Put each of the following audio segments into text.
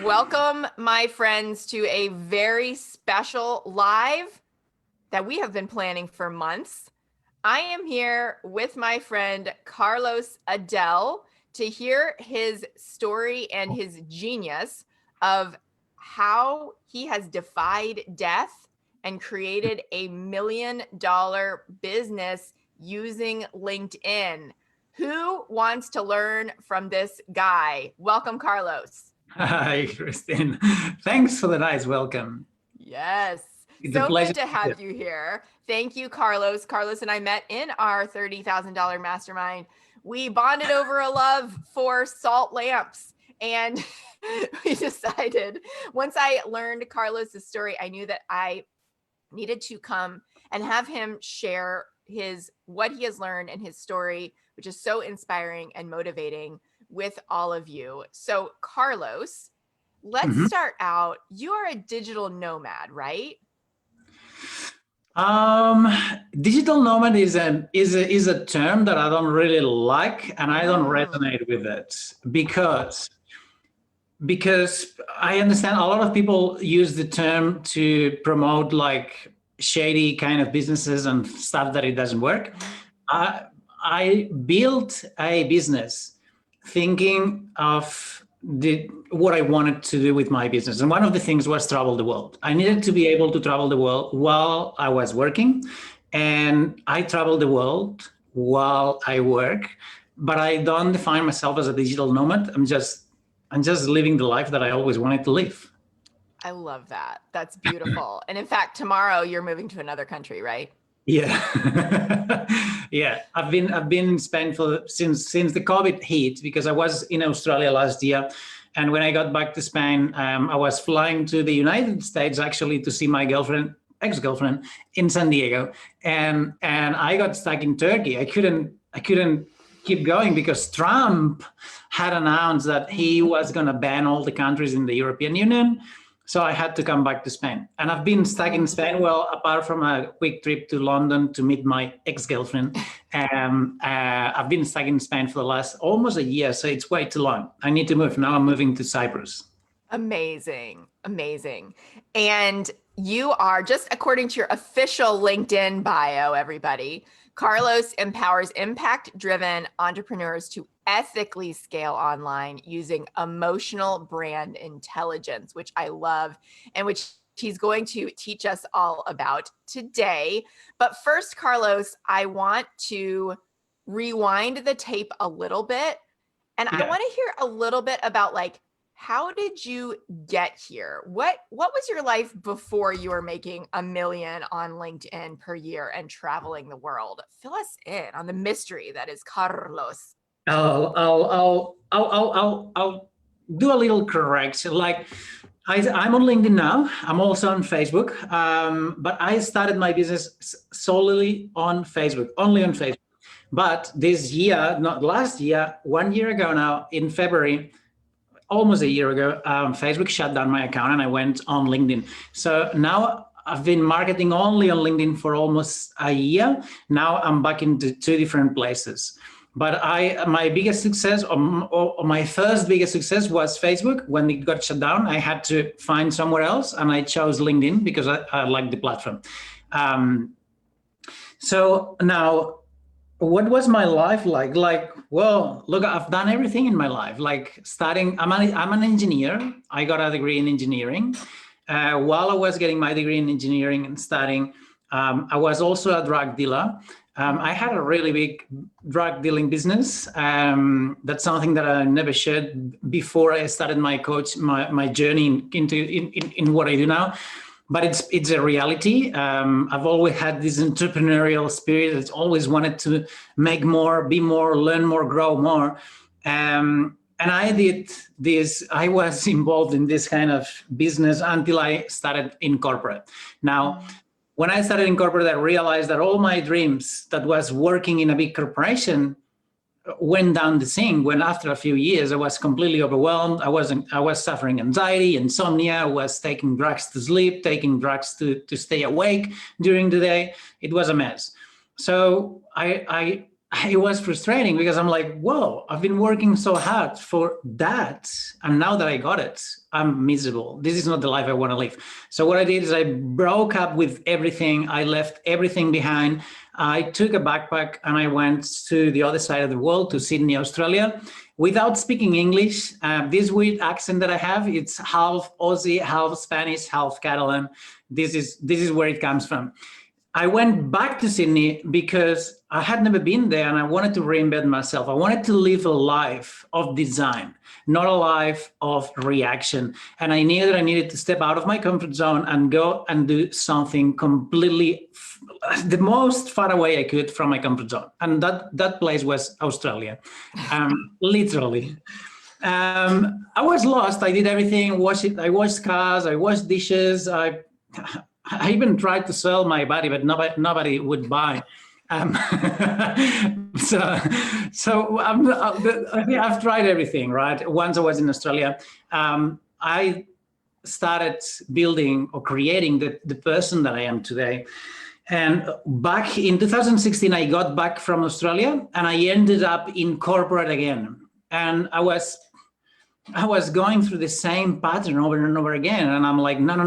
Welcome, my friends, to a very special live that we have been planning for months. I am here with my friend Carlos Adell to hear his story and his genius of how he has defied death and created a $1 million business using LinkedIn. Who wants to learn from this guy? Welcome, Carlos. Hi, Christine. Thanks for the nice welcome. Yes. It's So a pleasure good to have you here. Thank you, Carlos. Carlos and I met in our $30,000 mastermind. We bonded over a love for salt lamps. And we decided, once I learned Carlos's story, I knew that I needed to come and have him share what he has learned and his story, which is so inspiring and motivating, with all of you. So Carlos, let's start out. You are a digital nomad, right? Digital nomad is a term that I don't really like, and I don't resonate with it because I understand a lot of people use the term to promote like shady kind of businesses and stuff that it doesn't work. I built a business thinking of what I wanted to do with my business. And one of the things was travel the world. I needed to be able to travel the world while I was working. And I travel the world while I work, but I don't define myself as a digital nomad. I'm just living the life that I always wanted to live. I love that. That's beautiful. And in fact, tomorrow you're moving to another country, right? Yeah. Yeah, I've been in Spain since the COVID hit, because I was in Australia last year, and when I got back to Spain, I was flying to the United States actually to see my ex-girlfriend in San Diego, and I got stuck in Turkey. I couldn't keep going because Trump had announced that he was going to ban all the countries in the European Union. So I had to come back to Spain, and I've been stuck in Spain. Well, apart from a quick trip to London to meet my ex-girlfriend, I've been stuck in Spain for the last almost a year. So it's way too long. I need to move. Now I'm moving to Cyprus. Amazing. Amazing. And you are, just according to your official LinkedIn bio, everybody, Carlos empowers impact-driven entrepreneurs to ethically scale online using emotional brand intelligence, which I love, and which he's going to teach us all about today. But first, Carlos, I want to rewind the tape a little bit. And I want to hear a little bit about, like, how did you get here? What was your life before you were making $1 million on LinkedIn per year and traveling the world? Fill us in on the mystery that is Carlos. I'll do a little correction. Like, I'm on LinkedIn now. I'm also on Facebook, but I started my business solely on Facebook, only on Facebook. But this year, not last year, 1 year ago now, in February, almost a year ago, Facebook shut down my account and I went on LinkedIn. So now I've been marketing only on LinkedIn for almost a year. Now I'm back into two different places. But my biggest success, or my first biggest success, was Facebook. When it got shut down, I had to find somewhere else, and I chose LinkedIn because I like the platform. So now, what was my life like? Like, well, look, I've done everything in my life. Like starting, I'm an engineer. I got a degree in engineering. While I was getting my degree in engineering and studying, I was also a drug dealer. I had a really big drug dealing business. That's something that I never shared before I started my journey into what I do now. But it's a reality. I've always had this entrepreneurial spirit. I've always wanted to make more, be more, learn more, grow more. And I did this. I was involved in this kind of business until I started in corporate. Now, when I started in corporate, I realized that all my dreams that was working in a big corporation went down the sink. When after a few years, I was completely overwhelmed. I was suffering anxiety, insomnia. I was taking drugs to sleep, taking drugs to stay awake during the day. It was a mess. So I it was frustrating because I'm like, whoa, I've been working so hard for that. And now that I got it, I'm miserable. This is not the life I want to live. So what I did is I broke up with everything. I left everything behind. I took a backpack and I went to the other side of the world, to Sydney, Australia, without speaking English. This weird accent that I have, it's half Aussie, half Spanish, half Catalan. This is where it comes from. I went back to Sydney because I had never been there and I wanted to reinvent myself. I wanted to live a life of design, not a life of reaction. And I knew that I needed to step out of my comfort zone and go and do something completely, the most far away I could from my comfort zone. And that place was Australia, literally. I was lost. I did everything. I washed cars, I washed dishes. I even tried to sell my body, but nobody would buy. So I've tried everything, right? Once I was in Australia, I started building or creating the person that I am today. And back in 2016, I got back from Australia and I ended up in corporate again. And I was going through the same pattern over and over again. And I'm like, no,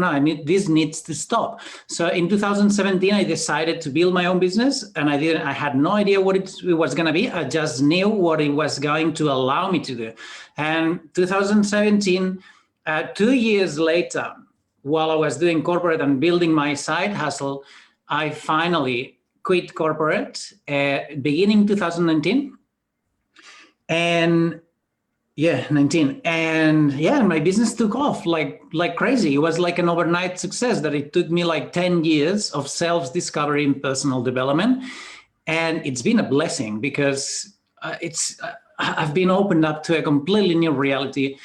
this needs to stop. So in 2017, I decided to build my own business. And I had no idea what it was going to be. I just knew what it was going to allow me to do. And 2017, 2 years later, while I was doing corporate and building my side hustle, I finally quit corporate beginning 2019. And 19. And my business took off like crazy. It was like an overnight success that it took me like 10 years of self-discovery and personal development. And it's been a blessing because I've been opened up to a completely new reality.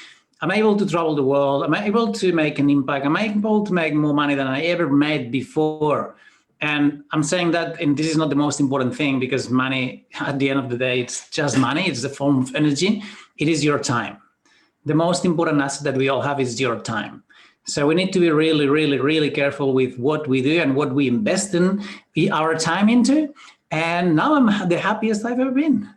I'm able to travel the world. I'm able to make an impact. I'm able to make more money than I ever made before. And I'm saying that, and this is not the most important thing because money, at the end of the day, it's just money. It's a form of energy. It is your time. The most important asset that we all have is your time. So we need to be really, really, really careful with what we do and what we invest in our time into. And now I'm the happiest I've ever been.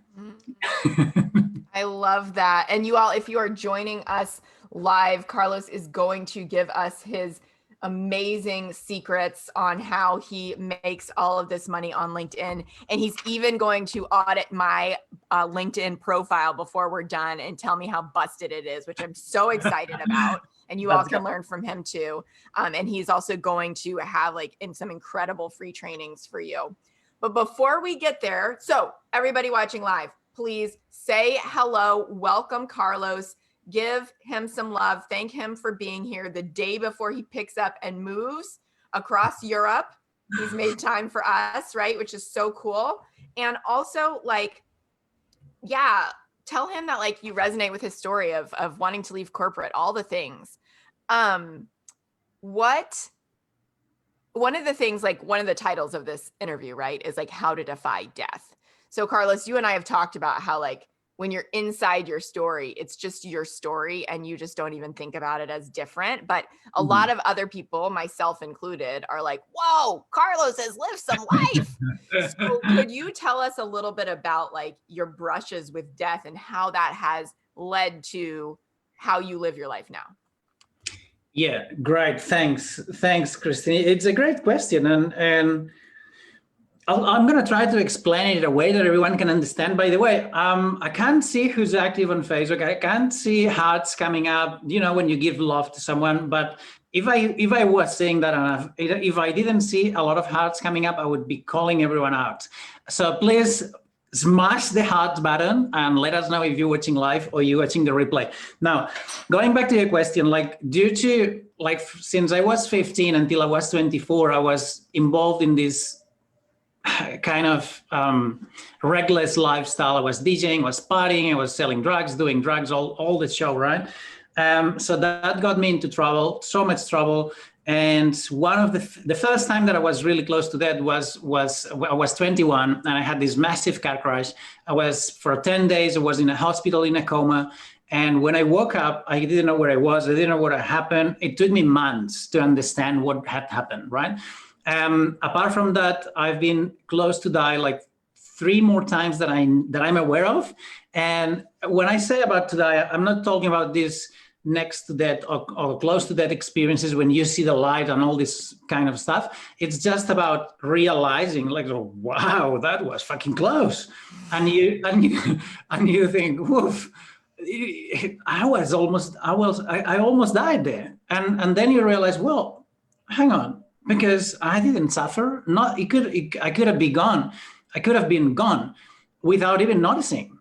I love that. And you all, if you are joining us live, Carlos is going to give us his amazing secrets on how he makes all of this money on LinkedIn. And he's even going to audit my LinkedIn profile before we're done and tell me how busted it is, which I'm so excited about. And you all can learn from him too. And he's also going to have some incredible free trainings for you. But before we get there, so everybody watching live, please say hello, welcome Carlos. Give him some love. Thank him for being here the day before he picks up and moves across Europe. He's made time for us, right? Which is so cool. And also tell him that you resonate with his story of wanting to leave corporate, all the things. One of the things, one of the titles of this interview, right, is how to defy death. So Carlos, you and I have talked about how when you're inside your story, it's just your story and you just don't even think about it as different. But a lot of other people, myself included, are like, whoa, Carlos has lived some life. So could you tell us a little bit about your brushes with death and how that has led to how you live your life now? Yeah, great. Thanks, Christine. It's a great question. And I'm going to try to explain it in a way that everyone can understand. By the way, I can't see who's active on Facebook. I can't see hearts coming up, when you give love to someone. But if I was saying that, and if I didn't see a lot of hearts coming up, I would be calling everyone out. So please smash the heart button and let us know if you're watching live or you're watching the replay. Now, going back to your question, due to since I was 15 until I was 24, I was involved in this kind of reckless lifestyle. I was DJing, I was partying, I was selling drugs, doing drugs, all the show, right? So that got me into trouble, so much trouble. And one of the first time that I was really close to that was I was 21 and I had this massive car crash. For 10 days, I was in a hospital in a coma. And when I woke up, I didn't know where I was. I didn't know what had happened. It took me months to understand what had happened, right? Apart from that, I've been close to die 3 more times that I'm aware of. And when I say about to die, I'm not talking about this next to death or close to death experiences when you see the light and all this kind of stuff. It's just about realizing, like, oh, wow, that was fucking close, and you think, woof, I almost died there, and then you realize, well, hang on, because I didn't suffer. I could have been gone. I could have been gone without even noticing.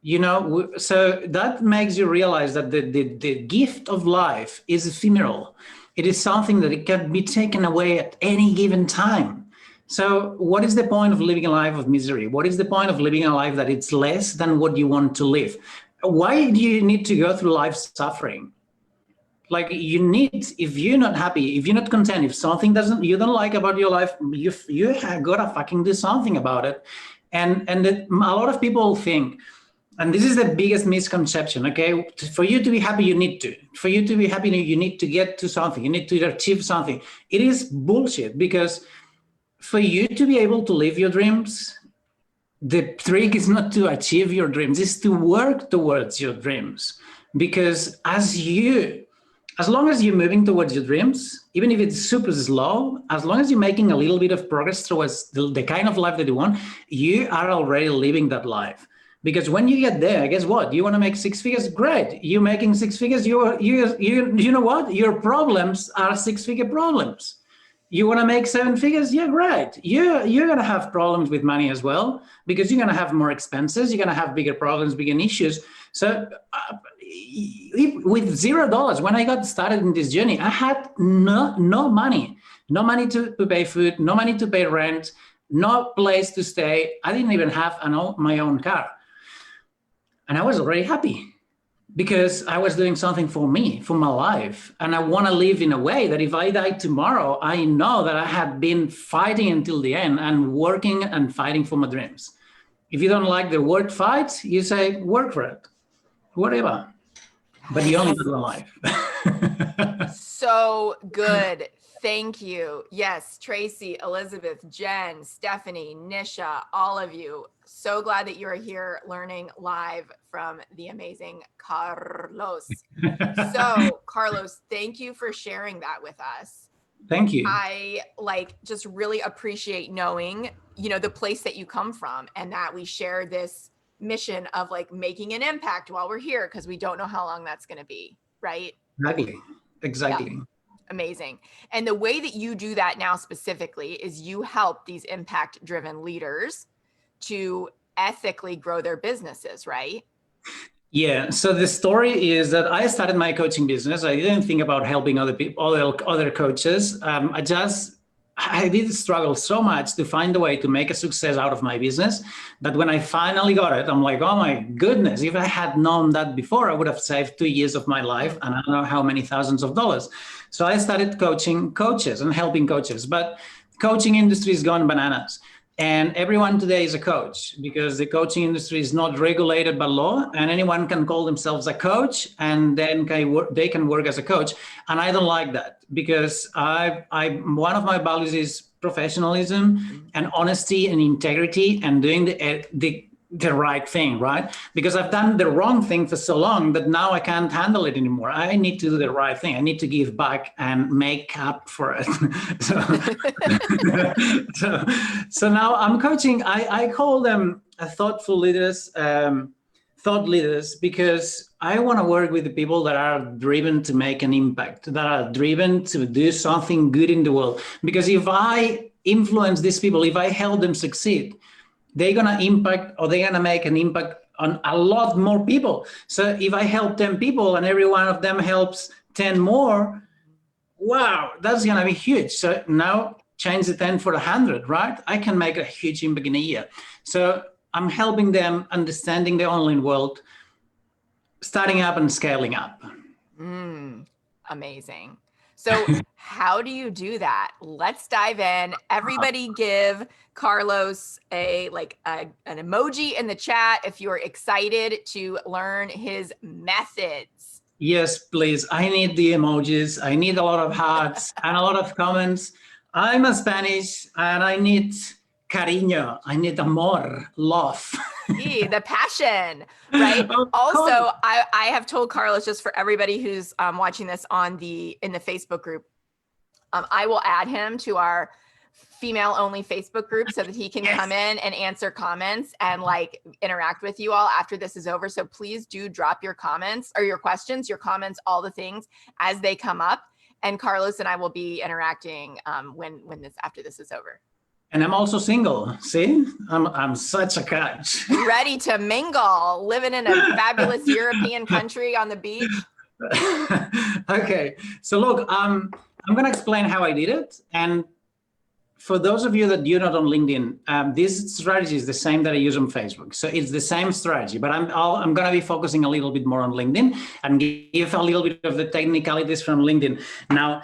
You know, so that makes you realize that the gift of life is ephemeral. It is something that it can be taken away at any given time. So what is the point of living a life of misery? What is the point of living a life that it's less than what you want to live? Why do you need to go through life suffering? Like, you need, if you're not happy, if you're not content, if something you don't like about your life, you have got to fucking do something about it. And a lot of people think, and this is the biggest misconception, okay? For you to be happy, you need to. For you to be happy, you need to get to something. You need to achieve something. It is bullshit, because for you to be able to live your dreams, the trick is not to achieve your dreams, it's to work towards your dreams. Because as long as you're moving towards your dreams, even if it's super slow, as long as you're making a little bit of progress towards the kind of life that you want, you are already living that life. Because when you get there, guess what? You want to make 6 figures? Great. You're making 6 figures. You know what? Your problems are 6-figure problems. You want to make 7 figures? Yeah, great. You're going to have problems with money as well, because you're going to have more expenses. You're going to have bigger problems, bigger issues. So with $0, when I got started in this journey, I had no money to pay food, no money to pay rent, no place to stay. I didn't even have my own car. And I was already happy, because I was doing something for me, for my life. And I want to live in a way that if I die tomorrow, I know that I had been fighting until the end and working and fighting for my dreams. If you don't like the word fight, you say, work for it, whatever. But you only live one life. So good. Thank you. Yes, Tracy, Elizabeth, Jen, Stephanie, Nisha, all of you. So glad that you're here learning live from the amazing Carlos. So, Carlos, thank you for sharing that with us. Thank you. I just really appreciate knowing, the place that you come from, and that we share this mission of making an impact while we're here, because we don't know how long that's going to be, right? Exactly. Yeah. Amazing. And the way that you do that now specifically is you help these impact-driven leaders to ethically grow their businesses, right? Yeah. So the story is that I started my coaching business. I didn't think about helping other people, other coaches. I did struggle so much to find a way to make a success out of my business that when I finally got it, I'm like, oh my goodness, if I had known that before, I would have saved 2 years of my life and I don't know how many thousands of dollars. So I started coaching coaches and helping coaches, but coaching industry has gone bananas. And everyone today is a coach, because the coaching industry is not regulated by law, and anyone can call themselves a coach, and then they can work as a coach. And I don't like that, because one of my values is professionalism and honesty and integrity and doing the right thing, right? Because I've done the wrong thing for so long that now I can't handle it anymore. I need to do the right thing. I need to give back and make up for it. So now I'm coaching. I call them thought leaders, because I want to work with the people that are driven to make an impact, that are driven to do something good in the world. Because if I influence these people, if I help them succeed, they're going to impact, or they're going to make an impact on a lot more people. So if I help 10 people and every one of them helps 10 more, wow, that's going to be huge. So now change the 10 for 100, right? I can make a huge impact in a year. So I'm helping them understanding the online world, starting up and scaling up. Amazing. So how do you do that? Let's dive in. Everybody give Carlos an emoji in the chat if you're excited to learn his methods. Yes, please. I need the emojis. I need a lot of hearts and a lot of comments. I'm a Spanish and I need cariño. I need amor, love. The passion, right? Also, I have told Carlos, just for everybody who's watching this in the Facebook group, I will add him to our female only Facebook group so that he can come in and answer comments and like interact with you all after this is over. So please do drop your comments or your questions, your comments, all the things as they come up. And Carlos and I will be interacting after this is over. And I'm also single. See, I'm such a catch. Ready to mingle, living in a fabulous European country on the beach. Okay, so look, I'm going to explain how I did it. And for those of you that you're not on LinkedIn, this strategy is the same that I use on Facebook. So it's the same strategy, but I'm going to be focusing a little bit more on LinkedIn and give a little bit of the technicalities from LinkedIn. Now,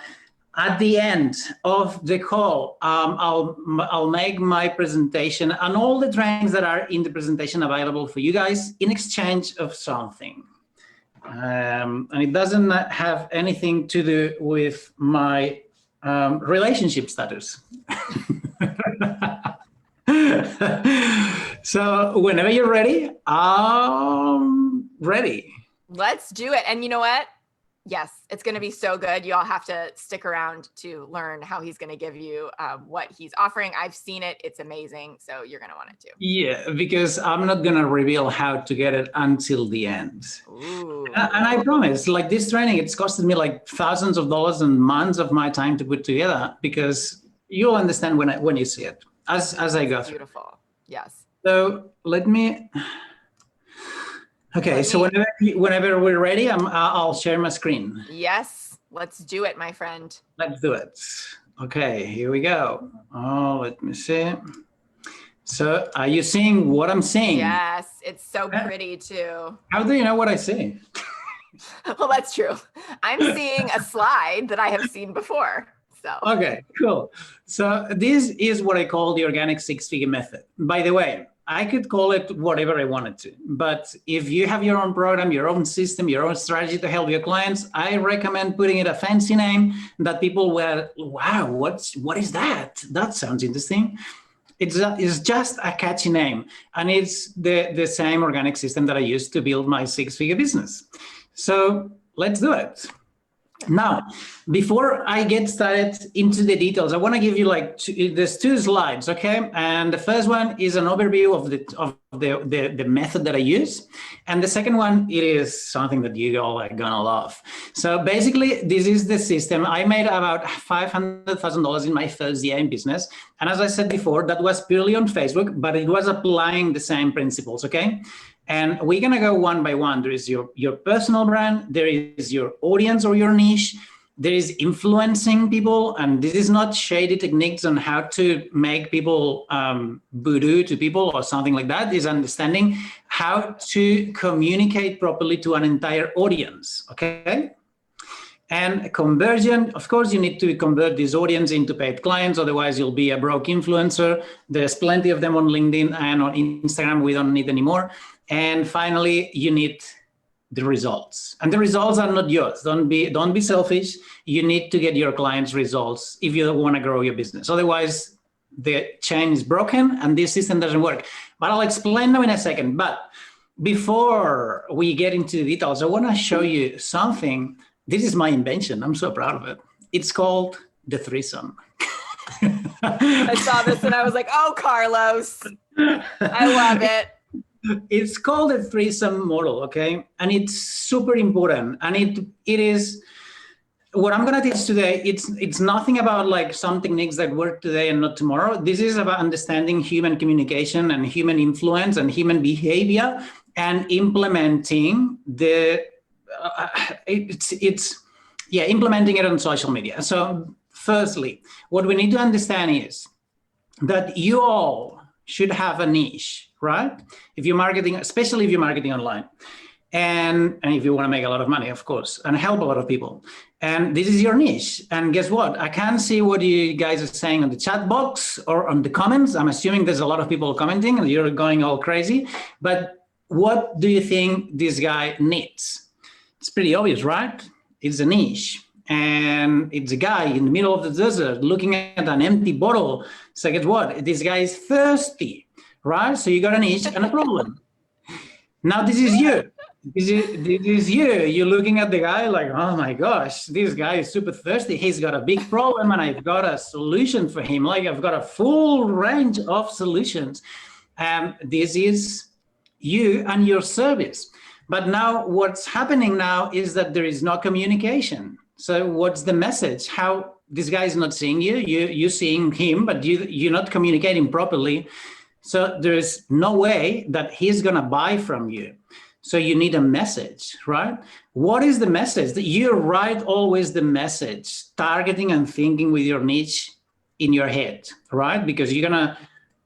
at the end of the call, I'll make my presentation and all the trainings that are in the presentation available for you guys in exchange of something. And it doesn't have anything to do with my relationship status. So whenever you're ready, I'm ready. Let's do it. And you know what? Yes, it's going to be so good. You all have to stick around to learn how he's going to give you what he's offering. I've seen it. It's amazing. So you're going to want it too. Yeah, because I'm not going to reveal how to get it until the end. Ooh. And I promise, like this training, it's costed me like thousands of dollars and months of my time to put together, because you'll understand when you see it as I go through. Beautiful. Yes. So let me... Okay, so whenever we're ready, I'll share my screen. Yes, let's do it, my friend. Let's do it. Okay, here we go. Oh, let me see. So are you seeing what I'm seeing? Yes, it's so pretty too. How do you know what I see? Well, that's true. I'm seeing a slide that I have seen before. So. Okay, cool. So this is what I call the organic six-figure method. By the way, I could call it whatever I wanted to, but if you have your own program, your own system, your own strategy to help your clients, I recommend putting it a fancy name that people will, wow, what is that? That sounds interesting. It's just a catchy name, and it's the same organic system that I used to build my six-figure business. So let's do it. Now, before I get started into the details, I want to give you there's two slides, okay? And the first one is an overview of the method that I use. And the second one, it is something that you all are gonna love. So basically, this is the system. I made about $500,000 in my first year in business. And as I said before, that was purely on Facebook, but it was applying the same principles, okay? And we're going to go one by one. There is your personal brand. There is your audience or your niche. There is influencing people. And this is not shady techniques on how to make people voodoo to people or something like that. It's understanding how to communicate properly to an entire audience, okay? And conversion, of course, you need to convert this audience into paid clients. Otherwise, you'll be a broke influencer. There's plenty of them on LinkedIn and on Instagram. We don't need any more. And finally, you need the results. And the results are not yours. Don't be selfish. You need to get your clients' results if you want to grow your business. Otherwise, the chain is broken and this system doesn't work. But I'll explain them in a second. But before we get into the details, I want to show you something. This is my invention. I'm so proud of it. It's called the threesome. I saw this and I was like, oh, Carlos, I love it. It's called a threesome model, okay? And it's super important. And it is, what I'm gonna teach today, it's nothing about like some techniques that work today and not tomorrow. This is about understanding human communication and human influence and human behavior and implementing implementing it on social media. So firstly, what we need to understand is that you all should have a niche, right? If you're marketing, especially if you're marketing online, and if you want to make a lot of money, of course, and help a lot of people. And this is your niche. And guess what? I can't see what you guys are saying on the chat box or on the comments. I'm assuming there's a lot of people commenting and you're going all crazy. But what do you think this guy needs? It's pretty obvious, right? It's a niche. and it's a guy in the middle of the desert looking at an empty bottle. So guess what? This guy is thirsty, right? So you got an itch and a problem. Now this is you. This is you. You're looking at the guy like, oh my gosh, this guy is super thirsty. He's got a big problem and I've got a solution for him. Like I've got a full range of solutions. This is you and your service. But now what's happening now is that there is no communication. So what's the message? How this guy is not seeing you, you're seeing him, but you're not communicating properly. So there's no way that he's gonna buy from you. So you need a message, right? What is the message? That you write always the message, targeting and thinking with your niche in your head, right? Because you're gonna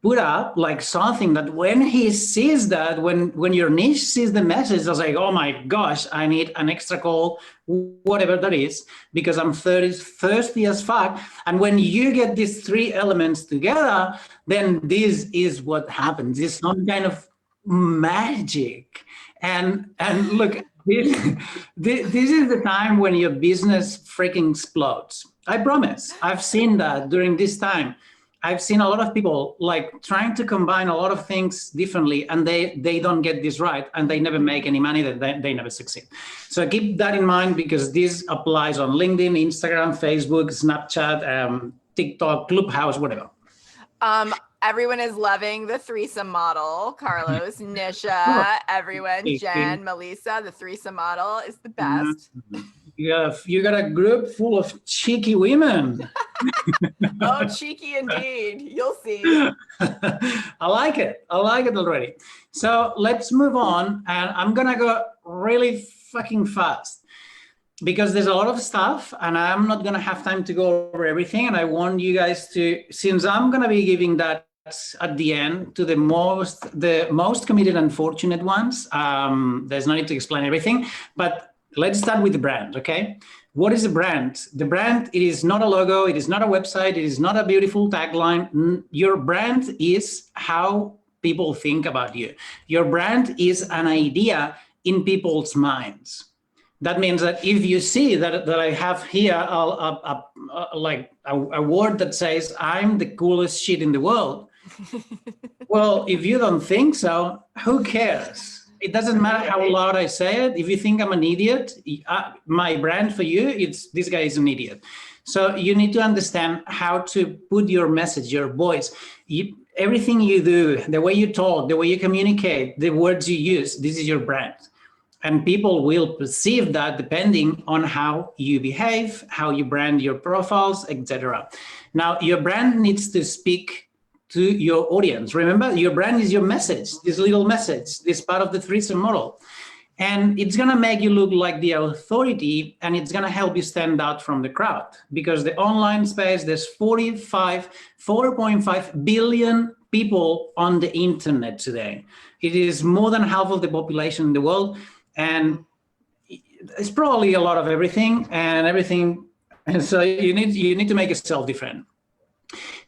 put up like something that when he sees that, when your niche sees the message, it's like, oh my gosh, I need an extra call, whatever that is, because I'm thirsty as fuck. And when you get these three elements together, then this is what happens. It's some kind of magic. And look, this is the time when your business freaking explodes. I promise. I've seen that during this time. I've seen a lot of people like trying to combine a lot of things differently, and they don't get this right, and they never make any money, that they never succeed. So keep that in mind, because this applies on LinkedIn, Instagram, Facebook, Snapchat, TikTok, Clubhouse, whatever. Everyone is loving the threesome model. Carlos, Nisha, everyone, Jen, Melissa, the threesome model is the best. You got a group full of cheeky women. Oh, cheeky indeed. You'll see. I like it. I like it already. So let's move on. And I'm going to go really fucking fast, because there's a lot of stuff and I'm not going to have time to go over everything. And I want you guys to, since I'm going to be giving that at the end to the most committed and fortunate ones, there's no need to explain everything, but let's start with the brand, okay? What is a brand? The brand, it is not a logo, it is not a website, it is not a beautiful tagline. Your brand is how people think about you. Your brand is an idea in people's minds. That means that if you see that I have here like a word that says, I'm the coolest shit in the world, well, if you don't think so, who cares? It doesn't matter how loud I say it. If you think I'm an idiot, my brand for you, it's this guy is an idiot. So you need to understand how to put your message, your voice, everything you do, the way you talk, the way you communicate, the words you use, this is your brand. And people will perceive that depending on how you behave, how you brand your profiles, etc. Now, your brand needs to speak to your audience. Remember, your brand is your message, this little message, this part of the threesome model. And it's gonna make you look like the authority, and it's gonna help you stand out from the crowd, because the online space, there's 4.5 billion people on the internet today. It is more than half of the population in the world. And it's probably a lot of everything and everything. And so you need to make yourself different.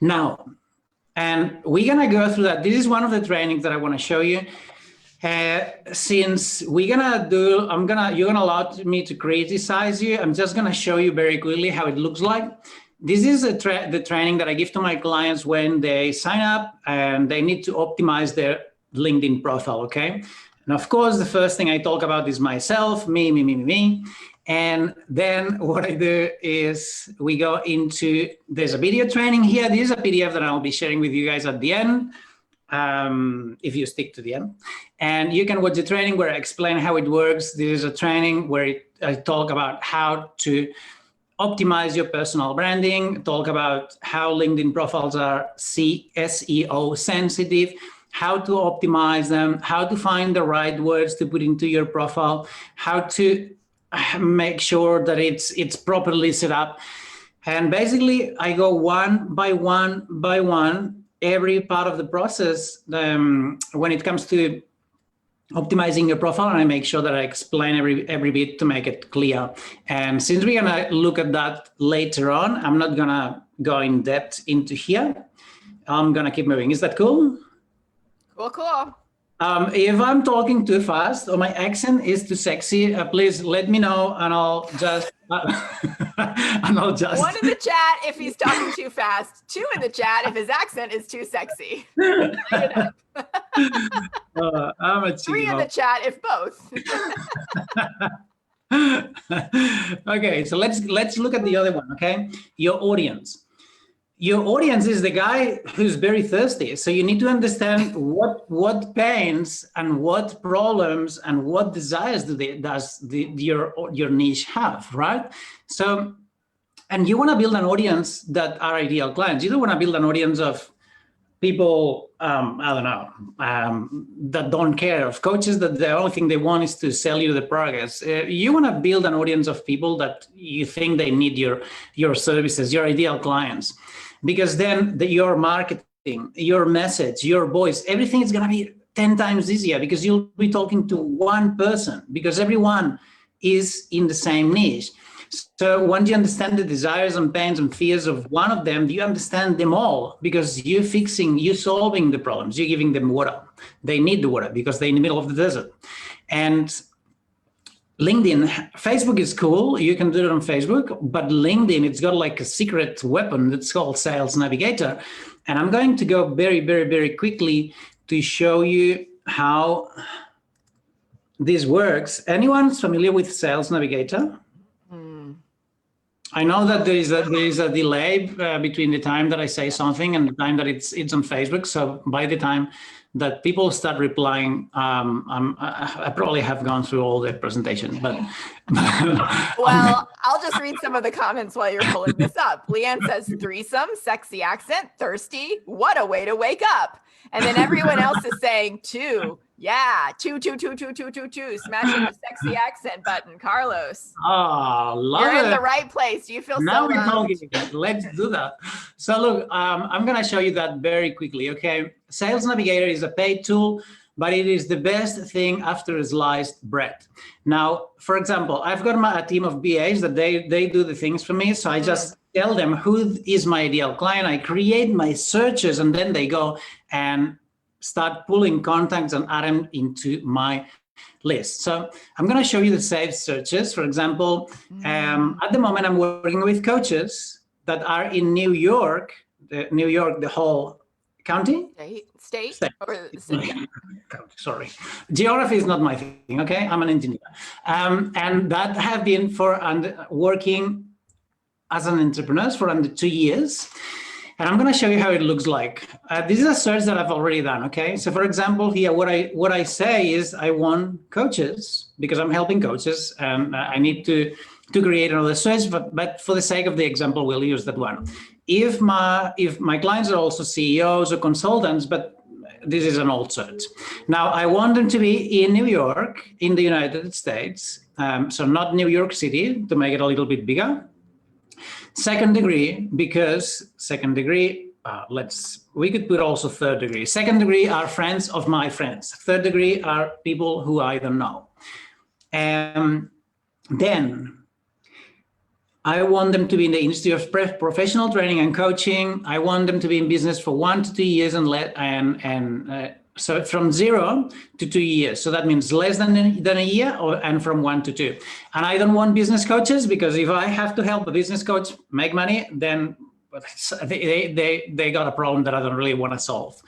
Now, and we're gonna go through that. This is one of the trainings that I wanna show you. Since we're gonna do, you're gonna allow me to criticize you. I'm just gonna show you very quickly how it looks like. This is the training that I give to my clients when they sign up and they need to optimize their LinkedIn profile, okay? And of course, the first thing I talk about is myself, me. And then what I do is we go into, there's a video training here. This is a PDF that I'll be sharing with you guys at the end, if you stick to the end. And you can watch the training where I explain how it works. This is a training where I talk about how to optimize your personal branding, talk about how LinkedIn profiles are SEO sensitive, how to optimize them, how to find the right words to put into your profile, how to make sure that it's properly set up. And basically, I go one by one, every part of the process when it comes to optimizing your profile, and I make sure that I explain every bit to make it clear. And since we're gonna look at that later on, I'm not gonna go in depth into here. I'm gonna keep moving. Is that cool? Cool. If I'm talking too fast or my accent is too sexy, please let me know, and I'll just and I'll just 1 in the chat if he's talking too fast. 2 in the chat if his accent is too sexy. I'm a 3 in the chat if both. Okay, so let's look at the other one. Okay, your audience. Your audience is the guy who's very thirsty. So you need to understand what pains and what problems and what desires does your niche have, right? So, and you want to build an audience that are ideal clients. You don't want to build an audience of people, I don't know, that don't care, of coaches that the only thing they want is to sell you the products. You want to build an audience of people that you think they need your services, your ideal clients. Because then your marketing, your message, your voice, everything is going to be 10 times easier because you'll be talking to one person because everyone is in the same niche. So once you understand the desires and pains and fears of one of them, you understand them all because you're solving the problems. You're giving them water. They need the water because they're in the middle of the desert. And LinkedIn, Facebook is cool. You can do it on Facebook, but LinkedIn, it's got like a secret weapon that's called Sales Navigator. And I'm going to go very, very, very quickly to show you how this works. Anyone's familiar with Sales Navigator? I know that there is a delay between the time that I say something and the time that it's on Facebook. So by the time that people start replying, I probably have gone through all the presentation, but. Well, I'll just read some of the comments while you're pulling this up. Leanne says, threesome, sexy accent, thirsty, what a way to wake up. And then everyone else is saying 2. Yeah, 2, smashing the sexy accent button. Carlos. Oh, love You're it. in the right place. Do you feel now so we're loved? talking. Let's do that. So look, I'm going to show you that very quickly. Okay, Sales Navigator is a paid tool, but it is the best thing after sliced bread. Now, for example, I've got a team of BAs that they do the things for me. So I just tell them who is my ideal client. I create my searches, and then they go and start pulling contacts and add them into my list. So I'm going to show you the saved searches. For example, at the moment, I'm working with coaches that are in New York, the whole county? State. Or the city. Sorry. Geography is not my thing, okay? I'm an engineer. And that have been working as an entrepreneur for under 2 years. And I'm going to show you how it looks like. This is a search that I've already done, okay? So for example, here, what I say is I want coaches because I'm helping coaches and I need to create another search, but for the sake of the example, we'll use that one. If my clients are also CEOs or consultants, but this is an old search. Now, I want them to be in New York, in the United States, so not New York City, to make it a little bit bigger. Second degree, because second degree, we could put also third degree. Second degree are friends of my friends. Third degree are people who I don't know. Then I want them to be in the industry of professional training and coaching. I want them to be in business for 1 to 2 years so from 0 to 2 years. So that means less than a year and from 1 to 2. And I don't want business coaches because if I have to help a business coach make money, then they got a problem that I don't really want to solve.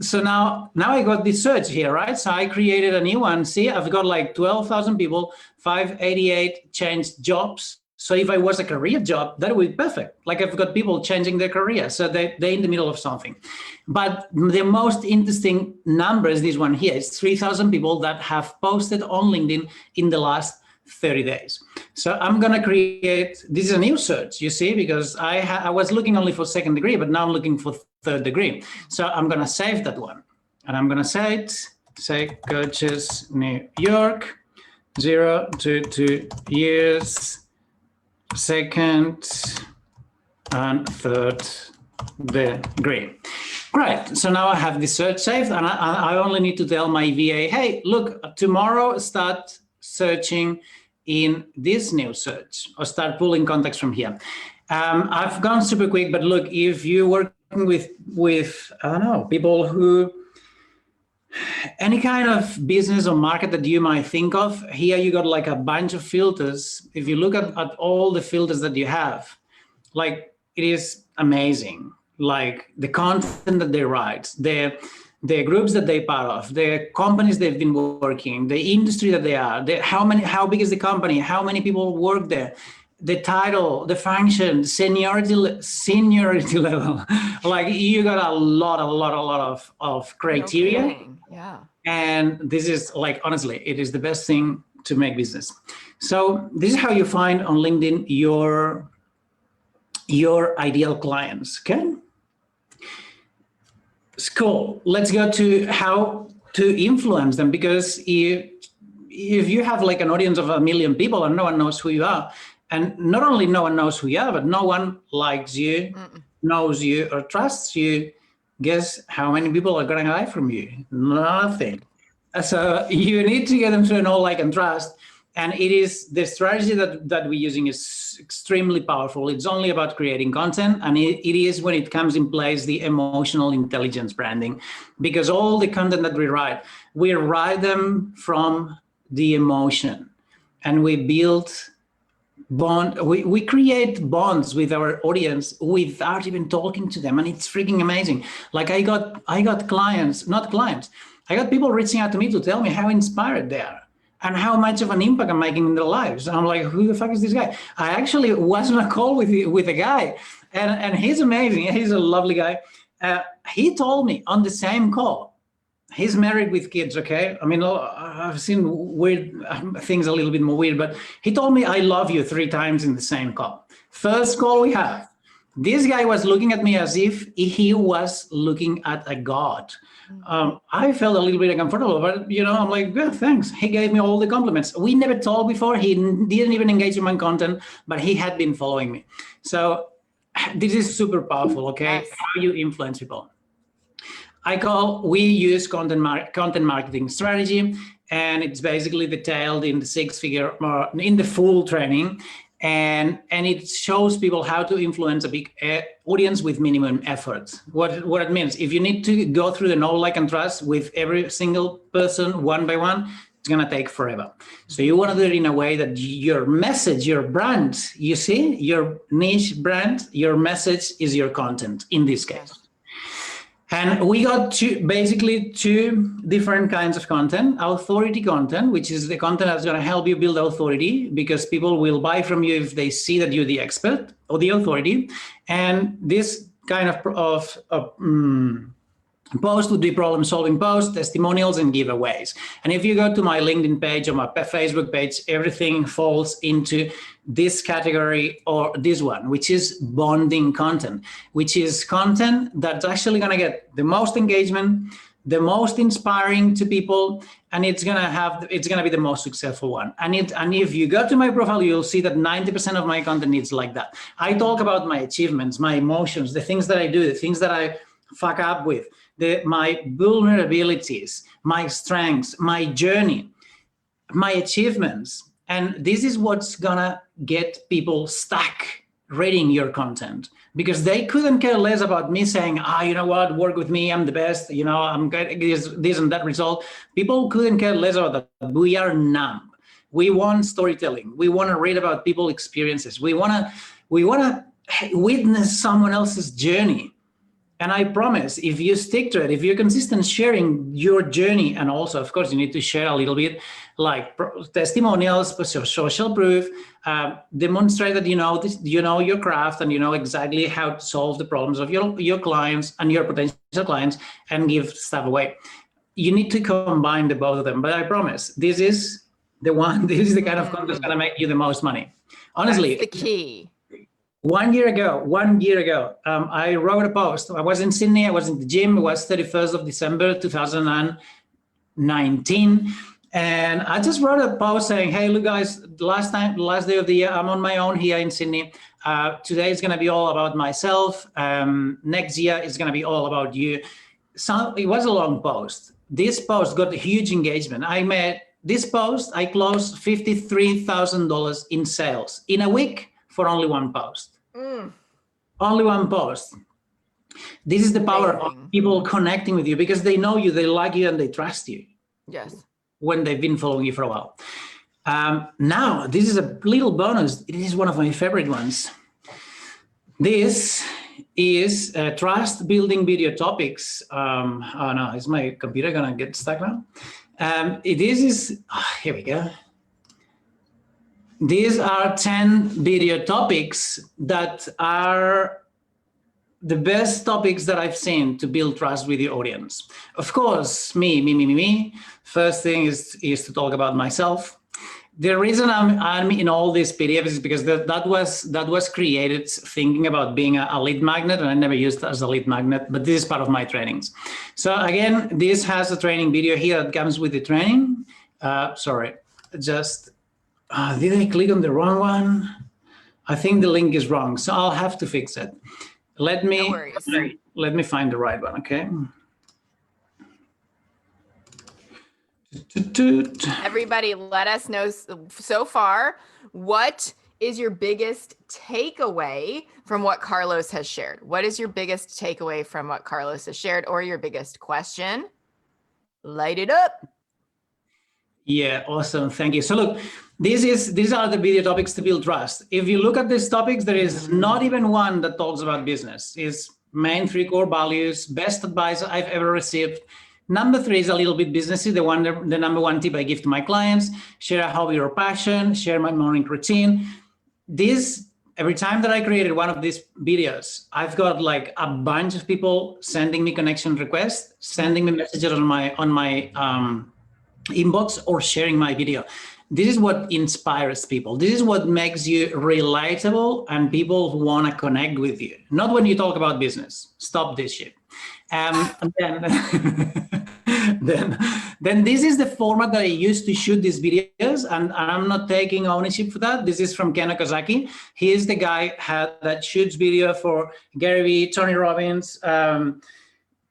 So now I got this search here, right? So I created a new one. See, I've got like 12,000 people, 588 changed jobs. So if I was a career job, that would be perfect. Like I've got people changing their career. So they're in the middle of something. But the most interesting number is this one here. It's 3,000 people that have posted on LinkedIn in the last 30 days. So I'm going to create, this is a new search, you see, because I was looking only for second degree, but now I'm looking for third degree. So I'm going to save that one. And I'm going to say coaches New York, 0 to 2 years, second and third degree. Right, so now I have the search saved and I only need to tell my VA, hey, look, tomorrow start searching in this new search or start pulling contacts from here. I've gone super quick, but look, if you're working with I don't know, people who Any kind of business or market that you might think of, here you got like a bunch of filters. If you look at all the filters that you have, like it is amazing. Like the content that they write, the groups that they're part of, the companies they've been working, the industry that they are, how big is the company, how many people work there, the title, the function, seniority level. Like you got a lot of criteria. No kidding. Yeah. And this is like, honestly, it is the best thing to make business. So this is how you find on LinkedIn your ideal clients, okay? It's cool. Let's go to how to influence them, because if you have like an audience of 1 million people and no one knows who you are, and not only no one knows who you are, but no one likes you, knows you, or trusts you, guess how many people are going to buy from you? Nothing. So you need to get them to know, like, and trust. And it is the strategy that we're using is extremely powerful. It's only about creating content, and it is, when it comes in place, the emotional intelligence branding, because all the content that we write them from the emotion, and we build we create bonds with our audience without even talking to them, and it's freaking amazing. Like I got clients, not clients, I got people reaching out to me to tell me how inspired they are and how much of an impact I'm making in their lives. I'm like, who the fuck is this guy? I actually was on a call with a guy, and he's amazing. He's a lovely guy. He told me on the same call, he's married with kids, okay? I mean, I've seen weird things, a little bit more weird, but he told me, I love you 3 times in the same call. First call we have, this guy was looking at me as if he was looking at a god. I felt a little bit uncomfortable, but I'm like, yeah, thanks. He gave me all the compliments. We never talked before. He didn't even engage in my content, but he had been following me. So this is super powerful, okay? Yes. How you influence people. We use content marketing strategy, and it's basically detailed in the 6-figure, in the full training. And it shows people how to influence a big audience with minimum effort. What it means, if you need to go through the know, like, and trust with every single person one by one, it's gonna take forever. So you wanna do it in a way that your message, your brand, you see, your niche brand, your message is your content in this case. And we got basically two different kinds of content. Authority content, which is the content that's going to help you build authority, because people will buy from you if they see that you're the expert or the authority. And this kind of post would be problem-solving posts, testimonials, and giveaways. And if you go to my LinkedIn page or my Facebook page, everything falls into this category, or this one, which is bonding content, which is content that's actually going to get the most engagement, the most inspiring to people, and it's going to be the most successful one. And if you go to my profile, you'll see that 90% of my content is like that. I talk about my achievements, my emotions, the things that I do, the things that I fuck up with, my vulnerabilities, my strengths, my journey, my achievements. And this is what's gonna get people stuck reading your content, because they couldn't care less about me saying, you know what, work with me, I'm the best, I'm getting this and that result. People couldn't care less about that. We are numb. We want storytelling. We want to read about people's experiences. We want to witness someone else's journey. And I promise, if you stick to it, if you're consistent sharing your journey, and also, of course, you need to share a little bit like testimonials, social proof, demonstrate that you know your craft, and you know exactly how to solve the problems of your clients and your potential clients, and give stuff away. You need to combine the both of them. But I promise, this is the kind of content that's going to make you the most money. Honestly, that's the key. 1 year ago, I wrote a post. I was in Sydney. I was in the gym. It was 31st of December, 2019. And I just wrote a post saying, hey, look, guys, last day of the year, I'm on my own here in Sydney. Today is going to be all about myself. Next year is going to be all about you. So it was a long post. This post got a huge engagement. I closed $53,000 in sales in a week for only one post. Only one post. This is the power of Amazing. people connecting with you because they know you, they like you, and they trust you. Yes. When they've been following you for a while. Now, this is a little bonus. It is one of my favorite ones. This is trust building video topics. Oh no, is my computer gonna get stuck now? Here we go. These are 10 video topics that are the best topics that I've seen to build trust with your audience. Of course, me. First thing is to talk about myself. The reason I'm in all these PDFs is because that was created thinking about being a lead magnet, and I never used it as a lead magnet, but this is part of my trainings. So again, this has a training video here that comes with the training. Sorry, just, did I click on the wrong one? I think the link is wrong, so I'll have to fix it. Let me find the right one, okay? Everybody, let us know so far, what is your biggest takeaway from what Carlos has shared? What is your biggest takeaway from what Carlos has shared, or your biggest question? Light it up. Yeah, awesome. Thank you. So look, these are the video topics to build trust. If you look at these topics, there is not even one that talks about business. It's main 3 core values, best advice I've ever received. Number 3 is a little bit businessy. The number 1 tip I give to my clients: share a hobby or passion, share my morning routine. Every time that I created one of these videos, I've got like a bunch of people sending me connection requests, sending me messages on my inbox, or sharing my video. This is what inspires people. This is what makes you relatable and people want to connect with you. Not when you talk about business. Stop this shit. And then this is the format that I use to shoot these videos, and I'm not taking ownership for that. This is from 𝐖𝐇𝐀𝐓. He is the guy that shoots video for Gary Vee, Tony Robbins,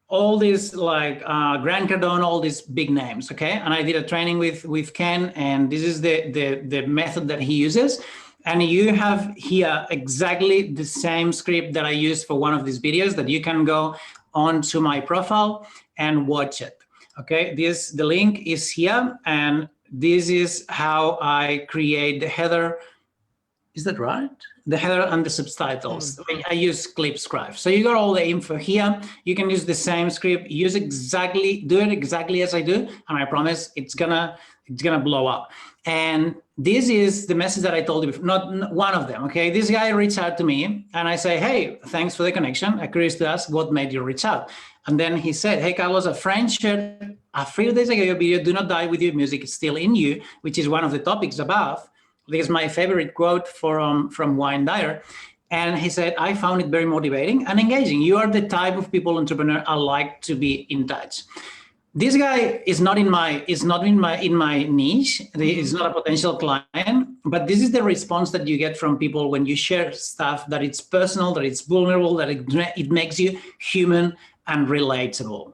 all these like Grant Cardone, all these big names, okay? And I did a training with Ken, and this is the method that he uses. And you have here exactly the same script that I used for one of these videos that you can go onto my profile and watch it, okay? The link is here, and this is how I create the header. Is that right? The header and the subtitles. I use 𝐖𝐇𝐀𝐓. So you got all the info here. You can use the same script, do it exactly as I do, and I promise it's gonna blow up. And this is the message that I told you before, not one of them, okay? This guy reached out to me, and I say, hey, thanks for the connection. I'm curious to ask what made you reach out. And then he said, hey, Carlos, a friend shared a few days ago your video, "Do not die with your music, it's still in you," which is one of the topics above. This is my favorite quote from Wayne Dyer. And he said, I found it very motivating and engaging. You are the type of people, entrepreneur, I like to be in touch. This guy is not in my niche. He is not a potential client, but this is the response that you get from people when you share stuff that it's personal, that it's vulnerable, that it makes you human and relatable.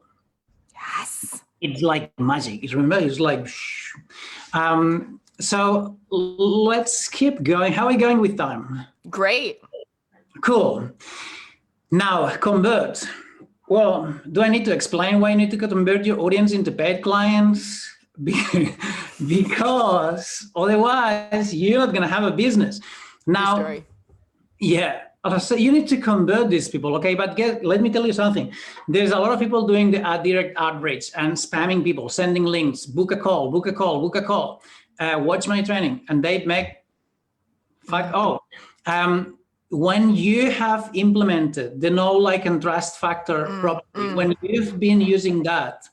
Yes. It's like magic. Remember, it's like, shh. So let's keep going. How are we going with time? Great. Cool. Now, convert. Well, do I need to explain why you need to convert your audience into paid clients? Because otherwise you're not going to have a business. Now, yeah. So you need to convert these people, okay? But let me tell you something. There's a lot of people doing the direct outreach and spamming people, sending links, book a call, book a call, book a call. Watch my training, and they make fuck all. When you have implemented the know, like, and trust factor properly, when you've been using that,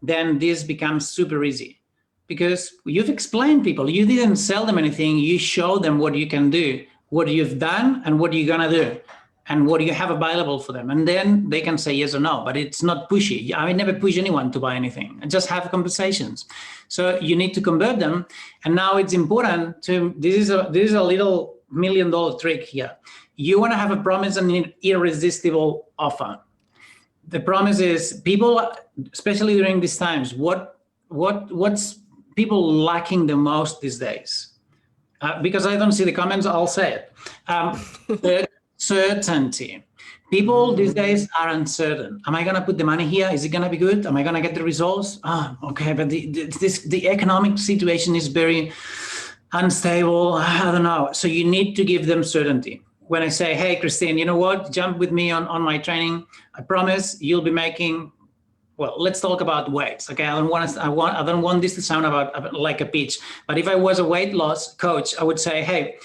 then this becomes super easy because you've explained people. You didn't sell them anything. You show them what you can do, what you've done, and what you're gonna do, and what you have available for them. And then they can say yes or no, but it's not pushy. I never push anyone to buy anything. I just have conversations. So you need to convert them. And now it's important to, this is a little $1 million trick here. You want to have a promise and an irresistible offer. The promise is people, especially during these times, what's people lacking the most these days? Because I don't see the comments, I'll say it. certainty. People these days are uncertain. Am I going to put the money here? Is it going to be good? Am I going to get the results? Okay, but the economic situation is very unstable. I don't know. So you need to give them certainty. When I say, hey, Christine, you know what? Jump with me on my training. I promise you'll be making, well, let's talk about weights. Okay, I don't want this to sound about like a pitch, but if I was a weight loss coach, I would say, hey,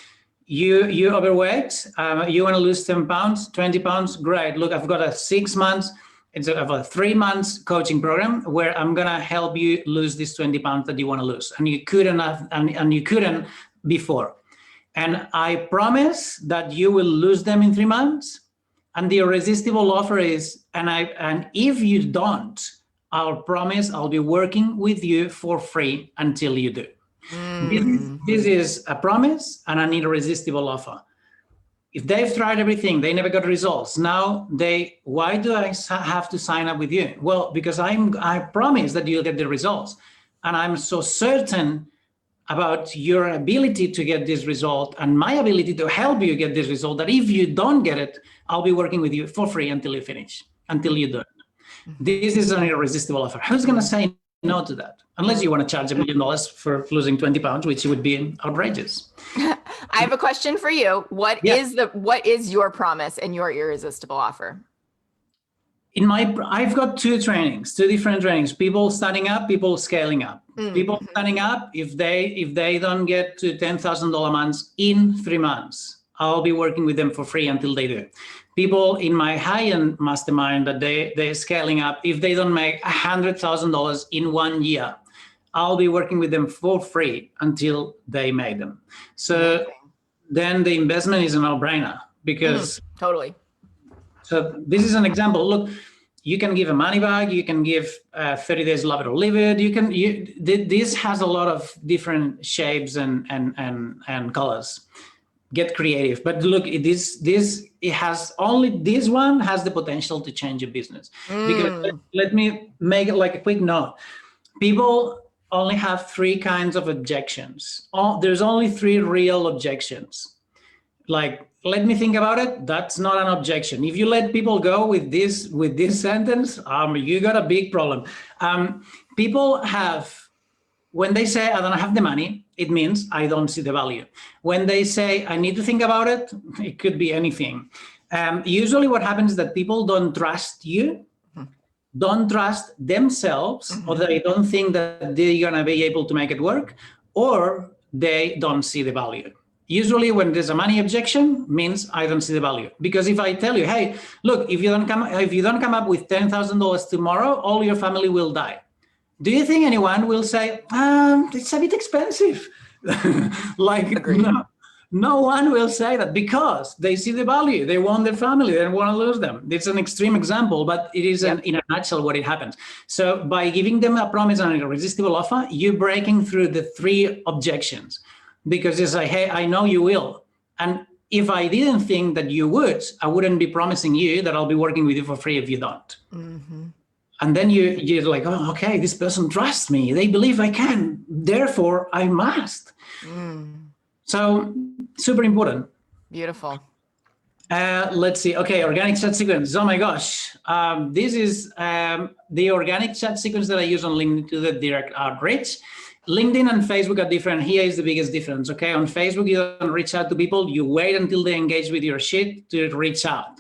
you overweight, you want to lose 10 pounds, 20 pounds, great. Look, I've got a 6 months, instead of a 3 months coaching program where I'm going to help you lose these 20 pounds that you want to lose. And you couldn't and you couldn't before. And I promise that you will lose them in 3 months. And the irresistible offer is, and if you don't, I'll promise I'll be working with you for free until you do. This is a promise and an irresistible offer. If they've tried everything, they never got results. Now why do I have to sign up with you? Well, because I promise that you'll get the results. And I'm so certain about your ability to get this result and my ability to help you get this result that if you don't get it, I'll be working with you for free until you finish, until you do it. This is an irresistible offer. Who's going to say no to that? Unless you want to charge $1 million for losing 20 pounds, which would be outrageous. I have a question for you. What is your promise and your irresistible offer? I've got two different trainings, people starting up, people scaling up. People starting up, if they don't get to $10,000 months in 3 months, I'll be working with them for free until they do. People in my high-end mastermind that they're scaling up, if they don't make $100,000 in 1 year, I'll be working with them for free until they make them. So then the investment is a no-brainer because totally. So this is an example. Look, you can give a money bag, you can give 30 days love it or leave it. This has a lot of different shapes and colors. Get creative. But look, this one has the potential to change your business. Because let me make it like a quick note. People only have 3 kinds of objections. There's only 3 real objections. Like, let me think about it. That's not an objection. If you let people go with this sentence, you got a big problem. People have, when they say, I don't have the money, it means I don't see the value. When they say, I need to think about it, it could be anything. Usually what happens is that people don't trust you, don't trust themselves, or they don't think that they're going to be able to make it work, or they don't see the value. Usually when there's a money objection, means I don't see the value. Because if I tell you, hey, look, if you don't come up with $10,000 tomorrow, all your family will die. Do you think anyone will say, it's a bit expensive? Like, no one will say that because they see the value. They want their family. They don't want to lose them. It's an extreme example, but it is in a nutshell what it happens. So by giving them a promise and an irresistible offer, you're breaking through the 3 objections. Because it's like, hey, I know you will. And if I didn't think that you would, I wouldn't be promising you that I'll be working with you for free if you don't. And then you're like, oh, okay, this person trusts me. They believe I can. Therefore, I must. So super important. Beautiful. Let's see. Okay, organic chat sequence. Oh my gosh. This is the organic chat sequence that I use on LinkedIn to the direct outreach. LinkedIn and Facebook are different. Here is the biggest difference, okay? On Facebook, you don't reach out to people. You wait until they engage with your shit to reach out.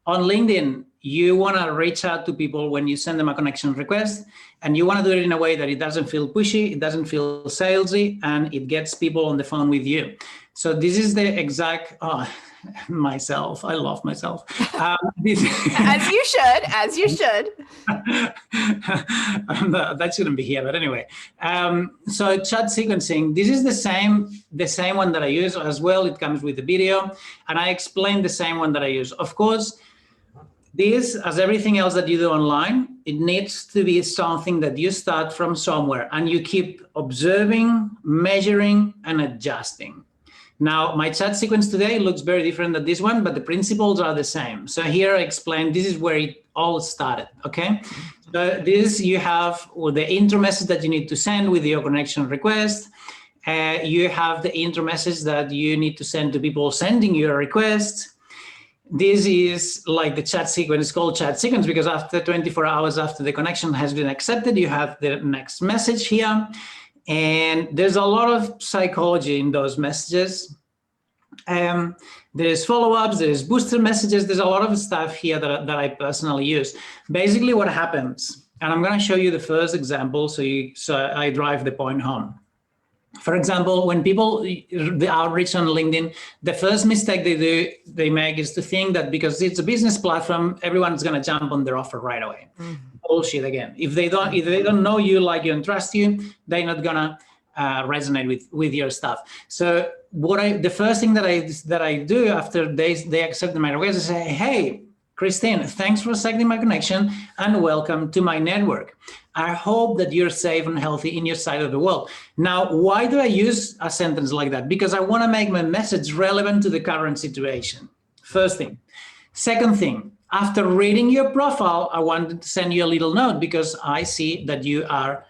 On LinkedIn, you want to reach out to people when you send them a connection request, and you want to do it in a way that it doesn't feel pushy, it doesn't feel salesy, and it gets people on the phone with you. So this is the exact, myself, I love myself. As you should. That shouldn't be here, but anyway. So chat sequencing, this is the same one that I use as well. It comes with the video, and I explain the same one that I use. Of course, this, as everything else that you do online, it needs to be something that you start from somewhere and you keep observing, measuring, and adjusting. Now, my chat sequence today looks very different than this one, but the principles are the same. So here I explain, this is where it all started, okay? So this, you have the intro message that you need to send with your connection request. You have the intro message that you need to send to people sending your request. This is like the chat sequence. It's called chat sequence because after 24 hours after the connection has been accepted, you have the next message here. And there's a lot of psychology in those messages. There's follow-ups, there's booster messages, there's a lot of stuff here that I personally use. Basically what happens, and I'm going to show you the first example so I drive the point home. For example, when people, the outreach on LinkedIn, the first mistake they make is to think that because it's a business platform, everyone's going to jump on their offer right away. Bullshit again. If they don't know you, like you, and trust you, they're not going to resonate with your stuff. So the first thing that I do after they accept my request is say, hey, Christine, thanks for accepting my connection and welcome to my network. I hope that you're safe and healthy in your side of the world. Now, why do I use a sentence like that? Because I want to make my message relevant to the current situation. First thing. Second thing, after reading your profile, I wanted to send you a little note because I see that you are,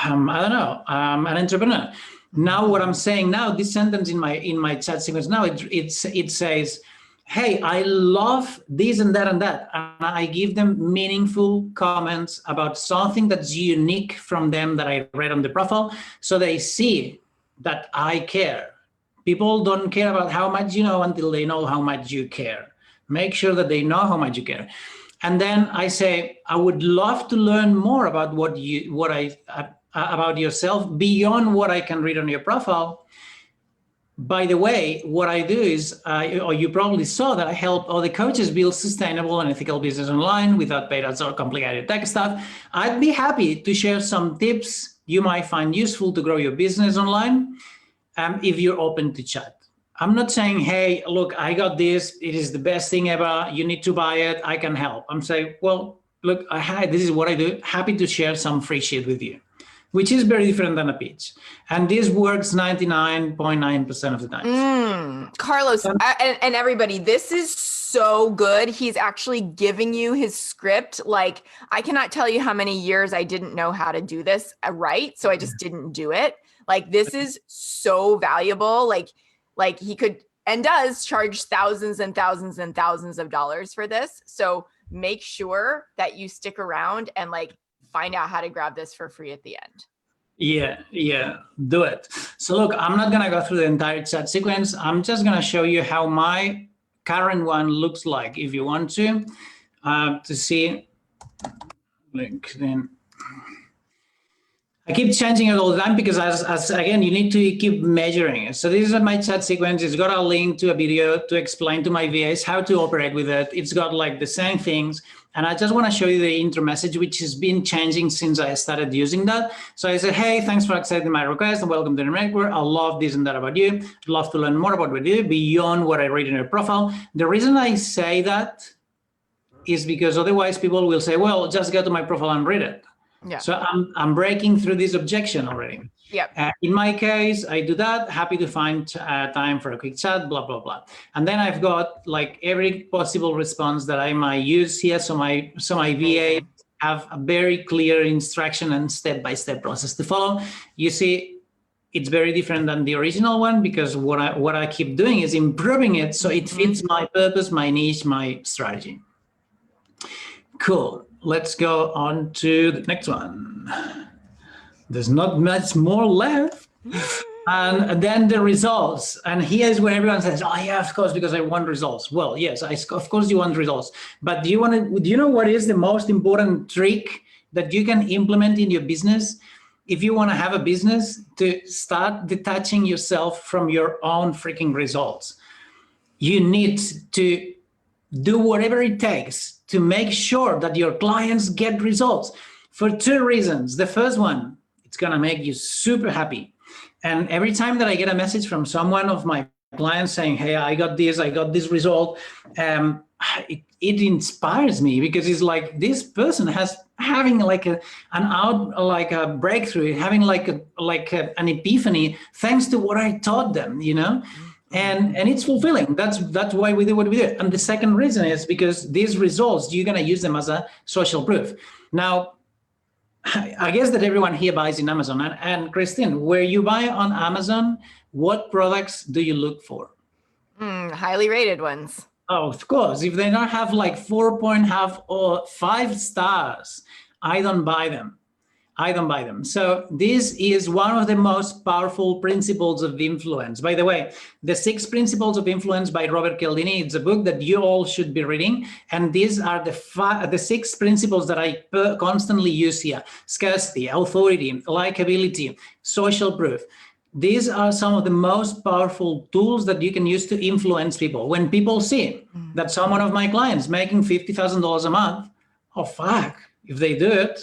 an entrepreneur. Now, what I'm saying now, this sentence in my chat sequence now, it says, hey, I love this and that and that. And I give them meaningful comments about something that's unique from them that I read on the profile. So they see that I care. People don't care about how much you know until they know how much you care. Make sure that they know how much you care. And then I say, I would love to learn more about about yourself beyond what I can read on your profile. By the way, what I do is, or you probably saw that I help other coaches build sustainable and ethical business online without paid ads or complicated tech stuff. I'd be happy to share some tips you might find useful to grow your business online if you're open to chat. I'm not saying, hey, look, I got this. It is the best thing ever. You need to buy it. I can help. I'm saying, well, look, this is what I do. Happy to share some free shit with you, which is very different than a pitch. And this works 99.9% of the time. Carlos, and everybody, this is so good. He's actually giving you his script. Like, I cannot tell you how many years I didn't know how to do this right. So I just didn't do it. Like, this is so valuable. Like he could and does charge thousands and thousands and thousands of dollars for this. So make sure that you stick around and like find out how to grab this for free at the end. Yeah, do it. So look, I'm not gonna go through the entire chat sequence. I'm just gonna show you how my current one looks like. If you want to see LinkedIn. I keep changing it all the time because as again, you need to keep measuring it. So this is my chat sequence. It's got a link to a video to explain to my VAs how to operate with it. It's got like the same things. And I just want to show you the intro message, which has been changing since I started using that. So I said, hey, thanks for accepting my request and welcome to the network. I love this and that about you. I'd love to learn more about what you do beyond what I read in your profile. The reason I say that is because otherwise people will say, well, just go to my profile and read it. Yeah. So I'm breaking through this objection already. Yeah. In my case, I do that. Happy to find time for a quick chat, blah, blah, blah. And then I've got like every possible response that I might use here. So my VA have a very clear instruction and step-by-step process to follow. You see, it's very different than the original one because what I keep doing is improving it so it fits my purpose, my niche, my strategy. Cool. Let's go on to the next one. There's not much more left. And then the results. And here's where everyone says, oh yeah, of course, because I want results. Well, yes, of course you want results. But do you know what is the most important trick that you can implement in your business? If you want to have a business, to start detaching yourself from your own freaking results. You need to do whatever it takes to make sure that your clients get results for two reasons. The first one, it's going to make you super happy. And every time that I get a message from someone of my clients saying, hey, I got this result, it inspires me because it's like this person having like a breakthrough, having like an epiphany thanks to what I taught them, you know? And it's fulfilling. That's why we do what we do. And the second reason is because these results, you're going to use them as a social proof. Now, I guess that everyone here buys in Amazon. And Christine, where you buy on Amazon, what products do you look for? Highly rated ones. Oh, of course. If they don't have like 4.5 or 5 stars, I don't buy them. I don't buy them. So this is one of the most powerful principles of influence. By the way, the 6 principles of influence by Robert Cialdini, it's a book that you all should be reading. And these are the 6 principles that I constantly use here: scarcity, authority, likability, social proof. These are some of the most powerful tools that you can use to influence people. When people see that someone of my clients making $50,000 a month, oh, fuck. If they do it,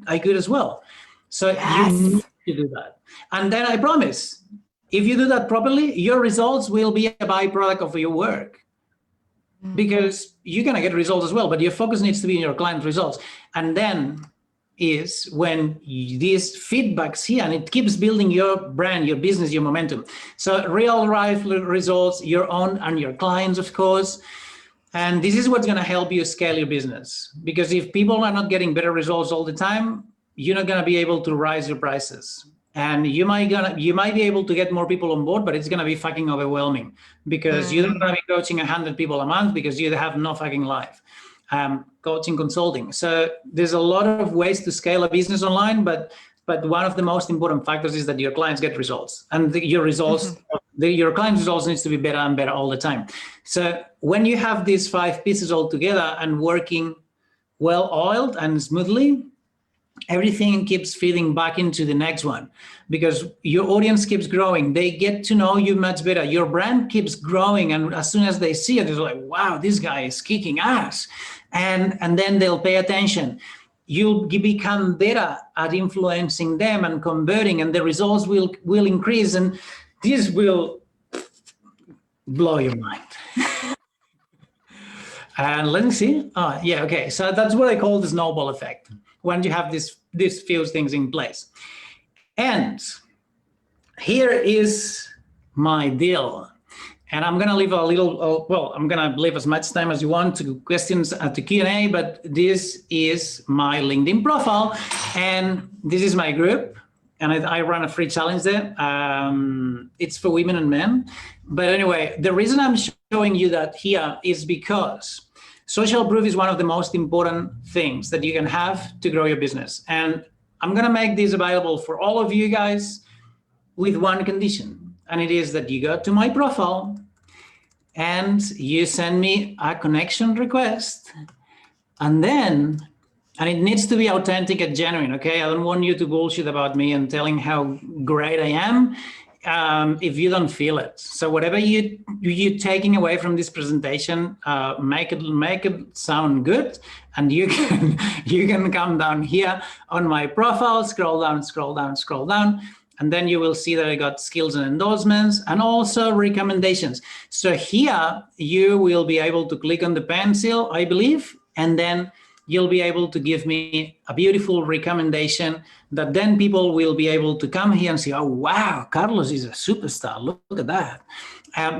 I could as well. So you need to do that. And then I promise, if you do that properly, your results will be a byproduct of your work, because you're going to get results as well, but your focus needs to be in your client results. And then is when these feedbacks here, and it keeps building your brand, your business, your momentum. So real life results, your own and your clients, of course. And this is what's going to help you scale your business, because if people are not getting better results all the time, you're not going to be able to raise your prices. And you might be able to get more people on board, but it's going to be fucking overwhelming, because you're not going to be coaching 100 people a month because you have no fucking life. Coaching, consulting. So there's a lot of ways to scale a business online, but one of the most important factors is that your clients get results, and your results, your client results needs to be better and better all the time. So when you have these 5 pieces all together and working well oiled and smoothly, everything keeps feeding back into the next one, because your audience keeps growing. They get to know you much better. Your brand keeps growing. And as soon as they see it, they're like, wow, this guy is kicking ass. And then they'll pay attention. You'll become better at influencing them and converting, and the results will increase, and this will blow your mind. And let me see. Oh, yeah, okay. So that's what I call the snowball effect, when you have these few things in place. And here is my deal. And I'm going to leave a little, well, I'm going to leave as much time as you want to questions, to Q&A, but this is my LinkedIn profile, and this is my group, and I run a free challenge there. It's for women and men. But anyway, the reason I'm showing you that here is because social proof is one of the most important things that you can have to grow your business. And I'm going to make this available for all of you guys with one condition. And it is that you go to my profile and you send me a connection request, and it needs to be authentic and genuine, okay? I don't want you to bullshit about me and telling how great I am if you don't feel it. So whatever you're taking away from this presentation, make it sound good, and you can come down here on my profile, scroll down, and then you will see that I got skills and endorsements and also recommendations. So here you will be able to click on the pencil, I believe, and then you'll be able to give me a beautiful recommendation that then people will be able to come here and say, oh, wow, Carlos is a superstar. Look at that.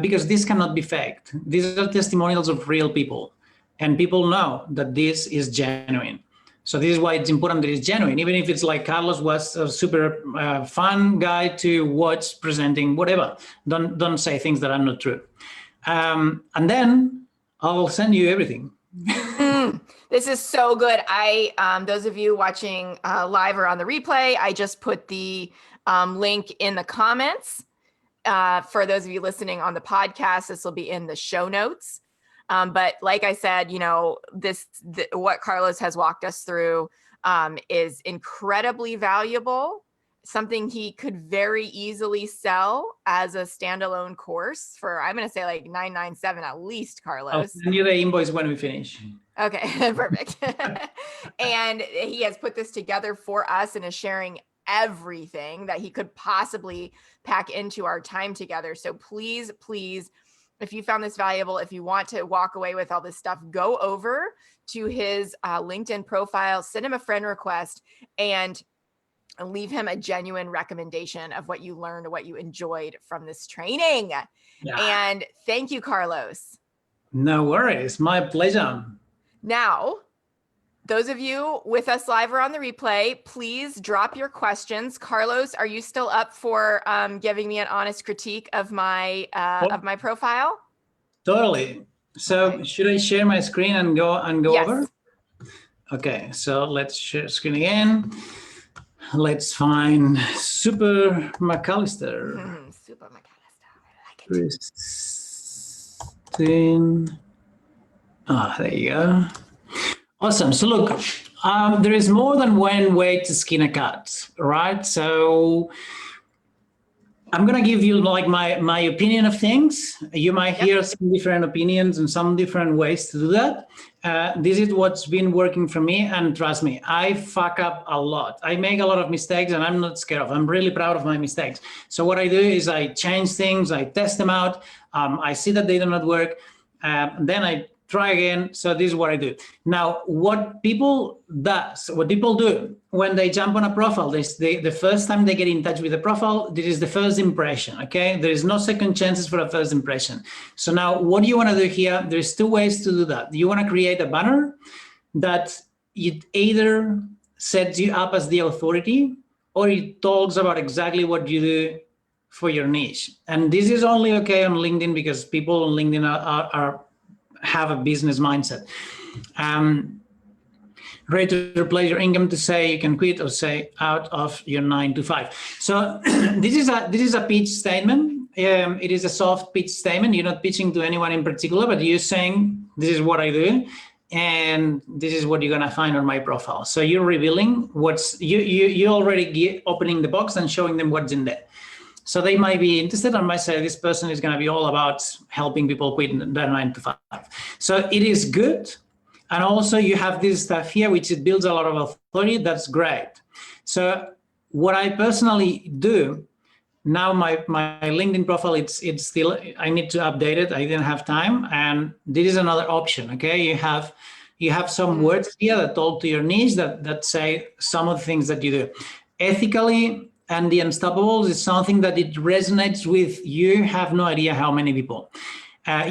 Because this cannot be faked. These are testimonials of real people, and people know that this is genuine. So this is why it's important that it's genuine, even if it's like Carlos was a super fun guy to watch presenting, whatever. Don't say things that are not true. And then I'll send you everything. This is so good. Those of you watching live or on the replay, I just put the link in the comments. For those of you listening on the podcast, this will be in the show notes. But like I said, you know, what Carlos has walked us through is incredibly valuable, something he could very easily sell as a standalone course for, I'm going to say like $997 at least, Carlos. I'll send you the invoice when we finish. Okay, perfect. And he has put this together for us and is sharing everything that he could possibly pack into our time together. So please, if you found this valuable, if you want to walk away with all this stuff, go over to his LinkedIn profile, send him a friend request, and leave him a genuine recommendation of what you learned or what you enjoyed from this training. Yeah. And thank you, Carlos. No worries. My pleasure. Now, those of you with us live or on the replay, please drop your questions. Carlos, are you still up for giving me an honest critique of my profile? Totally. So should I share my screen and go Yes. over? Okay, so let's share screen again. Let's find Super McAllister. Super McAllister. I like it. Christine. Ah, there you go. Awesome. So look, there is more than one way to skin a cat, right? So I'm going to give you like my opinion of things. You might hear some different opinions and some different ways to do that. This is what's been working for me. And trust me, I fuck up a lot. I make a lot of mistakes and I'm not scared of. I'm really proud of my mistakes. So what I do is I change things, I test them out. I see that they do not work. Then I try again. So this is what I do. Now, what people do when they jump on a profile, the first time they get in touch with the profile, this is the first impression, okay? There is no second chances for a first impression. So now what you wanna do here, there's two ways to do that. You wanna create a banner that it either sets you up as the authority or it talks about exactly what you do for your niche. And this is only okay on LinkedIn because people on LinkedIn have a business mindset. Ready to replace your income to say you can quit or say out of your 9 to 5. So this is a pitch statement. It is a soft pitch statement. You're not pitching to anyone in particular, but you're saying this is what I do, and this is what you're gonna find on my profile. So you're revealing what's you already opening the box and showing them what's in there. So they might be interested and might say this person is going to be all about helping people quit their 9 to 5. So it is good. And also you have this stuff here, which it builds a lot of authority. That's great. So what I personally do now, my LinkedIn profile, it's still, I need to update it. I didn't have time. And this is another option. Okay. You have some words here that talk to your niche that say some of the things that you do. Ethically, and the Unstoppables is something that it resonates with. You have no idea how many people.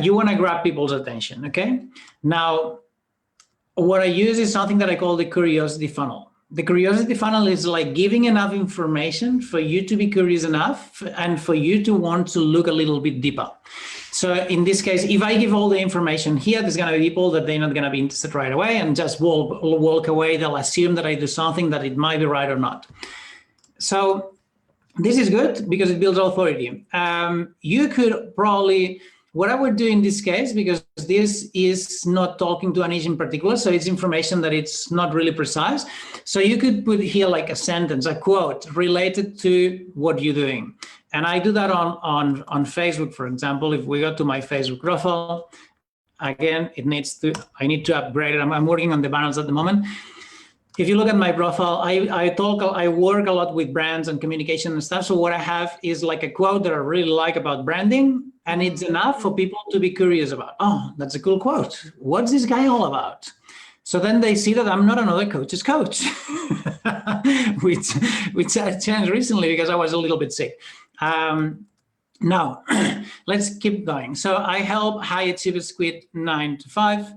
You want to grab people's attention, okay? Now, what I use is something that I call the curiosity funnel. The curiosity funnel is like giving enough information for you to be curious enough and for you to want to look a little bit deeper. So in this case, if I give all the information here, there's going to be people that they're not going to be interested right away and just walk away. They'll assume that I do something that it might be right or not. So this is good because it builds authority. You could probably, what I would do in this case, because this is not talking to a niche in particular, so it's information that it's not really precise. So you could put here like a sentence, a quote related to what you're doing. And I do that on Facebook, for example. If we go to my Facebook profile, again, I need to upgrade it. I'm working on the banners at the moment. If you look at my profile, I work a lot with brands and communication and stuff. So what I have is like a quote that I really like about branding, and it's enough for people to be curious about. Oh, that's a cool quote. What's this guy all about? So then they see that I'm not another coach's coach, which I changed recently because I was a little bit sick. Now, let's keep going. So I help high achievers quit 9 to 5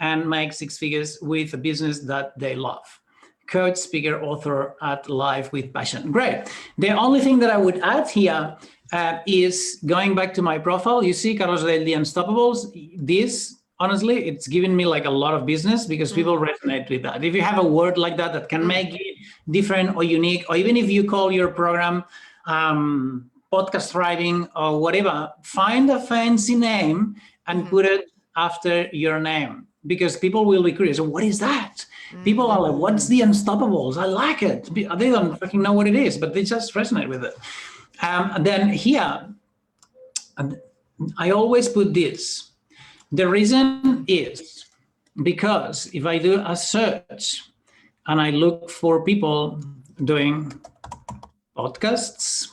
and make 6 figures with a business that they love. Coach, speaker, author at life with passion. Great. The only thing that I would add here is going back to my profile. You see Carlos Adell, the Unstoppables. This, honestly, it's given me like a lot of business because people resonate with that. If you have a word like that that can make it different or unique, or even if you call your program Podcast Thriving or whatever, find a fancy name and put it after your name, because people will be curious. What is that? People are like, what's the Unstoppables? I like it. They don't fucking know what it is, but they just resonate with it. Then here, I always put this. The reason is because if I do a search and I look for people doing podcasts,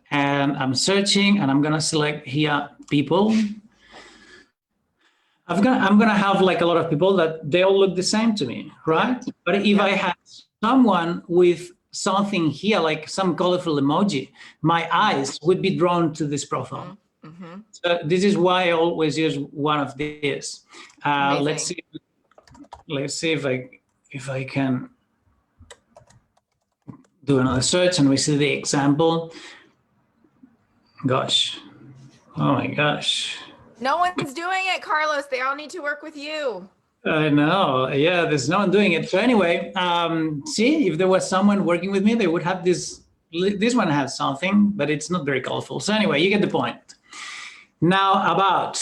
and I'm searching and I'm gonna select here people, I'm gonna have like a lot of people that they all look the same to me, right? But if I had someone with something here, like some colorful emoji, my eyes would be drawn to this profile. So this is why I always use one of these. Let's see if I can do another search and we see the example. Gosh, oh my gosh. No one's doing it, Carlos. They all need to work with you. I know. Yeah, there's no one doing it. So anyway, see, if there was someone working with me, they would have this. This one has something, but it's not very colorful. So anyway, you get the point. Now about,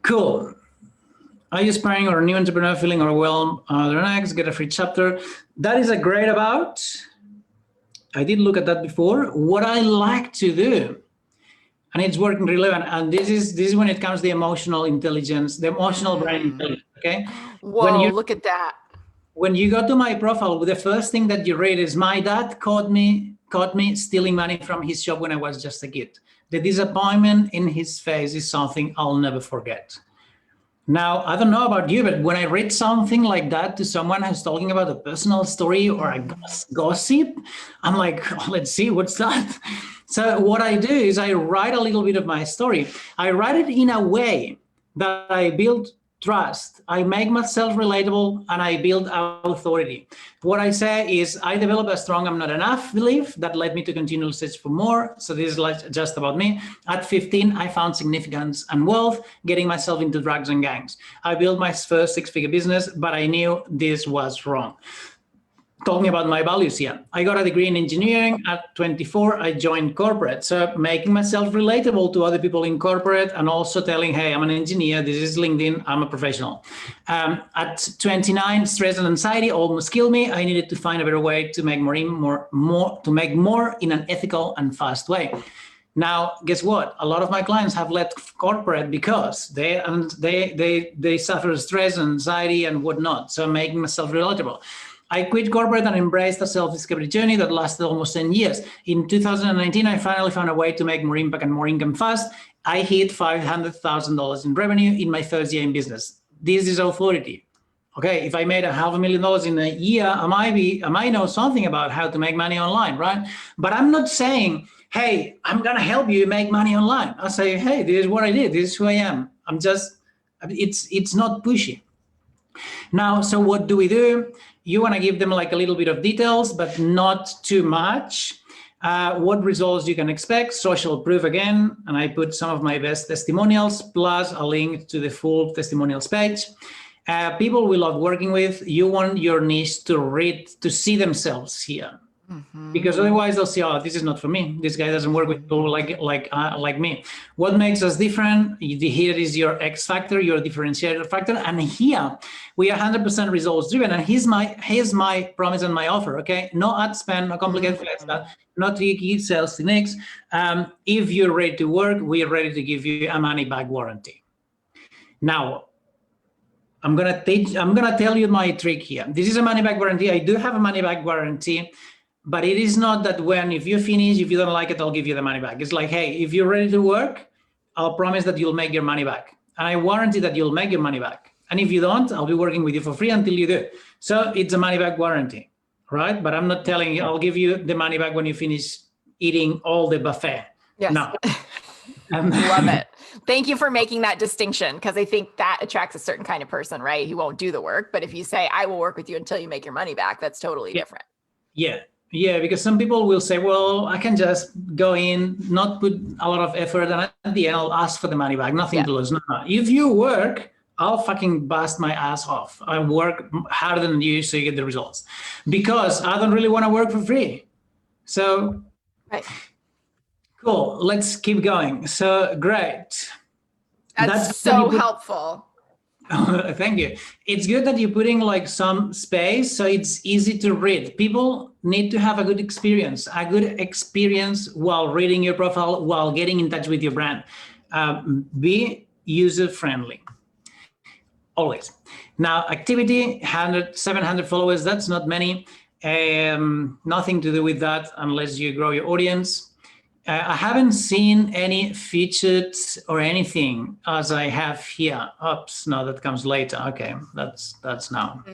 cool. Are you aspiring or a new entrepreneur feeling overwhelmed? Next, get a free chapter. That is a great about. I did look at that before. What I like to do, and it's working really well. And this is when it comes to the emotional intelligence, the emotional brain intelligence. Okay. Whoa! Look at that. When you go to my profile, the first thing that you read is, my dad caught me stealing money from his shop when I was just a kid. The disappointment in his face is something I'll never forget. Now, I don't know about you, but when I read something like that to someone who's talking about a personal story or a gossip, I'm like, oh, let's see, what's that? So what I do is I write a little bit of my story. I write it in a way that I build trust, I make myself relatable, and I build authority. What I say is, I develop a strong I'm not enough belief that led me to continual search for more. So this is like just about me. At 15, I found significance and wealth getting myself into drugs and gangs. I built my first six-figure business, but I knew this was wrong. Talking about my values here, I got a degree in engineering. At 24, I joined corporate. So making myself relatable to other people in corporate, and also telling, hey, I'm an engineer, this is LinkedIn, I'm a professional. At 29, stress and anxiety almost killed me. I needed to find a better way to make more in an ethical and fast way. Now, guess what? A lot of my clients have left corporate because they suffer stress, anxiety, and whatnot. So making myself relatable. I quit corporate and embraced a self-discovery journey that lasted almost 10 years. In 2019, I finally found a way to make more impact and more income fast. I hit $500,000 in revenue in my first year in business. This is authority. Okay, if I made $500,000 in a year, I might know something about how to make money online, right? But I'm not saying, hey, I'm gonna help you make money online. I say, hey, this is what I did. This is who I am. It's not pushy. Now, so what do we do? You want to give them like a little bit of details, but not too much. What results you can expect? Social proof again, and I put some of my best testimonials plus a link to the full testimonials page. People we love working with. You want your niche to see themselves here. Because otherwise they'll say, oh, this is not for me. This guy doesn't work with people like me. What makes us different? Here is your X factor, your differentiator factor. And here we are 100% results driven. And here's my promise and my offer, okay? No ad spend, no complicated flex, no tricky sales techniques. If you're ready to work, we are ready to give you a money back warranty. Now, I'm gonna tell you my trick here. This is a money back guarantee. I do have a money back guarantee. But it is not that if you finish, if you don't like it, I'll give you the money back. It's like, hey, if you're ready to work, I'll promise that you'll make your money back. And I warranty that you'll make your money back. And if you don't, I'll be working with you for free until you do. So it's a money back warranty, right? But I'm not telling you, I'll give you the money back when you finish eating all the buffet. Yes. No. Love it. Thank you for making that distinction, because I think that attracts a certain kind of person, right? He won't do the work. But if you say, I will work with you until you make your money back, that's totally different. Yeah. Yeah, because some people will say, well, I can just go in, not put a lot of effort, and at the end, I'll ask for the money back, nothing to lose. No. If you work, I'll fucking bust my ass off. I work harder than you so you get the results. Because I don't really want to work for free. So, right. Cool, let's keep going. So, great. That's so helpful. Thank you. It's good that you're putting like some space so it's easy to read. People need to have a good experience while reading your profile, while getting in touch with your brand. Be user-friendly, always. Now, activity, 700 followers, that's not many. Nothing to do with that unless you grow your audience. I haven't seen any featured or anything as I have here. Oops, no, that comes later. Okay, that's now.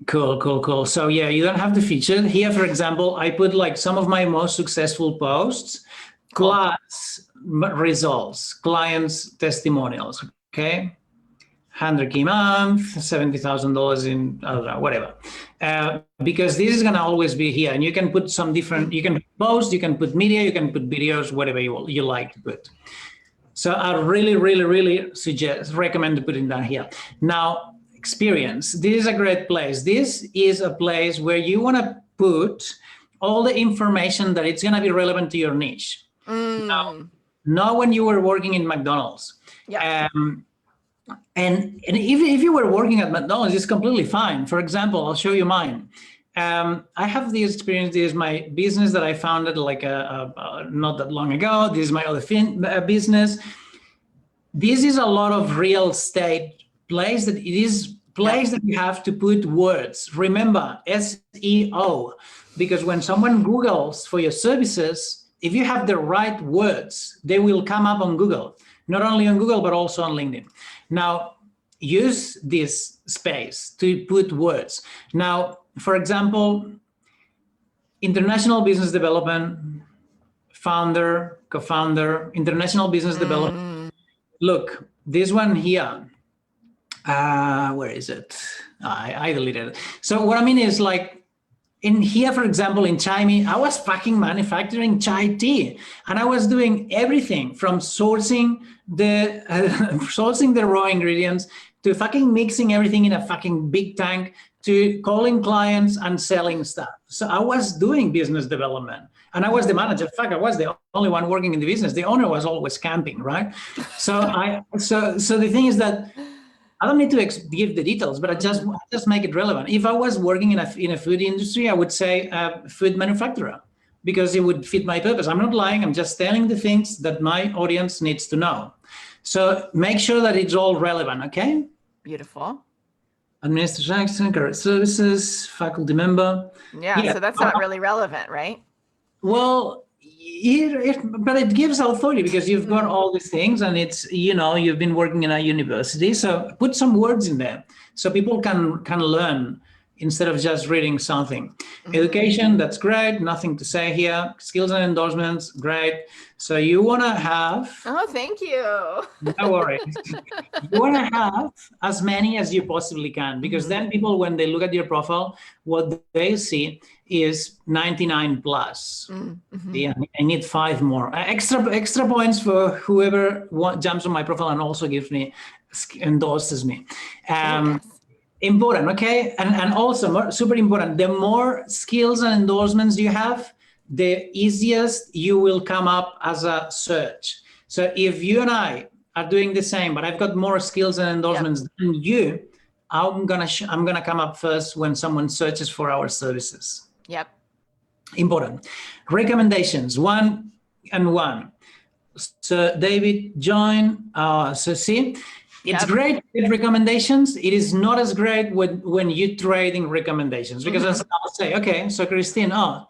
Cool. So yeah, you don't have the featured. Here, for example, I put like some of my most successful posts, plus results, clients' testimonials, okay? 100K a month, $70,000 in, I don't know, whatever. Because this is gonna always be here, and you can put some different, you can post, you can put media, you can put videos, whatever you like to put. So I really recommend putting that here. Now, experience. This is a great place. This is a place where you want to put all the information that it's going to be relevant to your niche. Now, not when you were working in McDonald's. Yeah. And if you were working at McDonald's, it's completely fine. For example, I'll show you mine. I have this experience. This is my business that I founded like not that long ago. This is my other business. This is a lot of real estate place that it is place that you have to put words. Remember, SEO, because when someone Googles for your services, if you have the right words, they will come up on Google, not only on Google, but also on LinkedIn. Now, use this space to put words. Now, for example, international business development, founder, co-founder, international business development. Look, this one here, where is it? I deleted it. So what I mean is like in here, for example, in Chime, I was fucking manufacturing chai tea, and I was doing everything from sourcing the raw ingredients to fucking mixing everything in a fucking big tank to calling clients and selling stuff. So I was doing business development, and I was the manager. Fuck, I was the only one working in the business. The owner was always camping, right? So so the thing is that I don't need to give the details, but I just make it relevant. If I was working in a food industry, I would say food manufacturer, because it would fit my purpose. I'm not lying. I'm just telling the things that my audience needs to know. So make sure that it's all relevant, okay? Beautiful. Administration, current services, faculty member. Yeah, so that's not really relevant, right? Well, but it gives authority because you've got all these things, and it's, you've been working in a university. So put some words in there so people can learn instead of just reading something. Education, that's great. Nothing to say here. Skills and endorsements, great. So you want to have... Oh, thank you. No worries. You want to have as many as you possibly can, because then people, when they look at your profile, what they see is 99 plus. Yeah, I need 5 more. Extra points for whoever jumps on my profile and also gives me, endorses me. Important, okay? And also, super important, the more skills and endorsements you have, the easiest you will come up as a search. So if you and I are doing the same, but I've got more skills and endorsements than you, I'm gonna come up first when someone searches for our services. Yep. Important. Recommendations, 1 and 1. So David, join. So see, it's great with recommendations. It is not as great when you trade in recommendations, because I'll say, okay, so Christine, oh,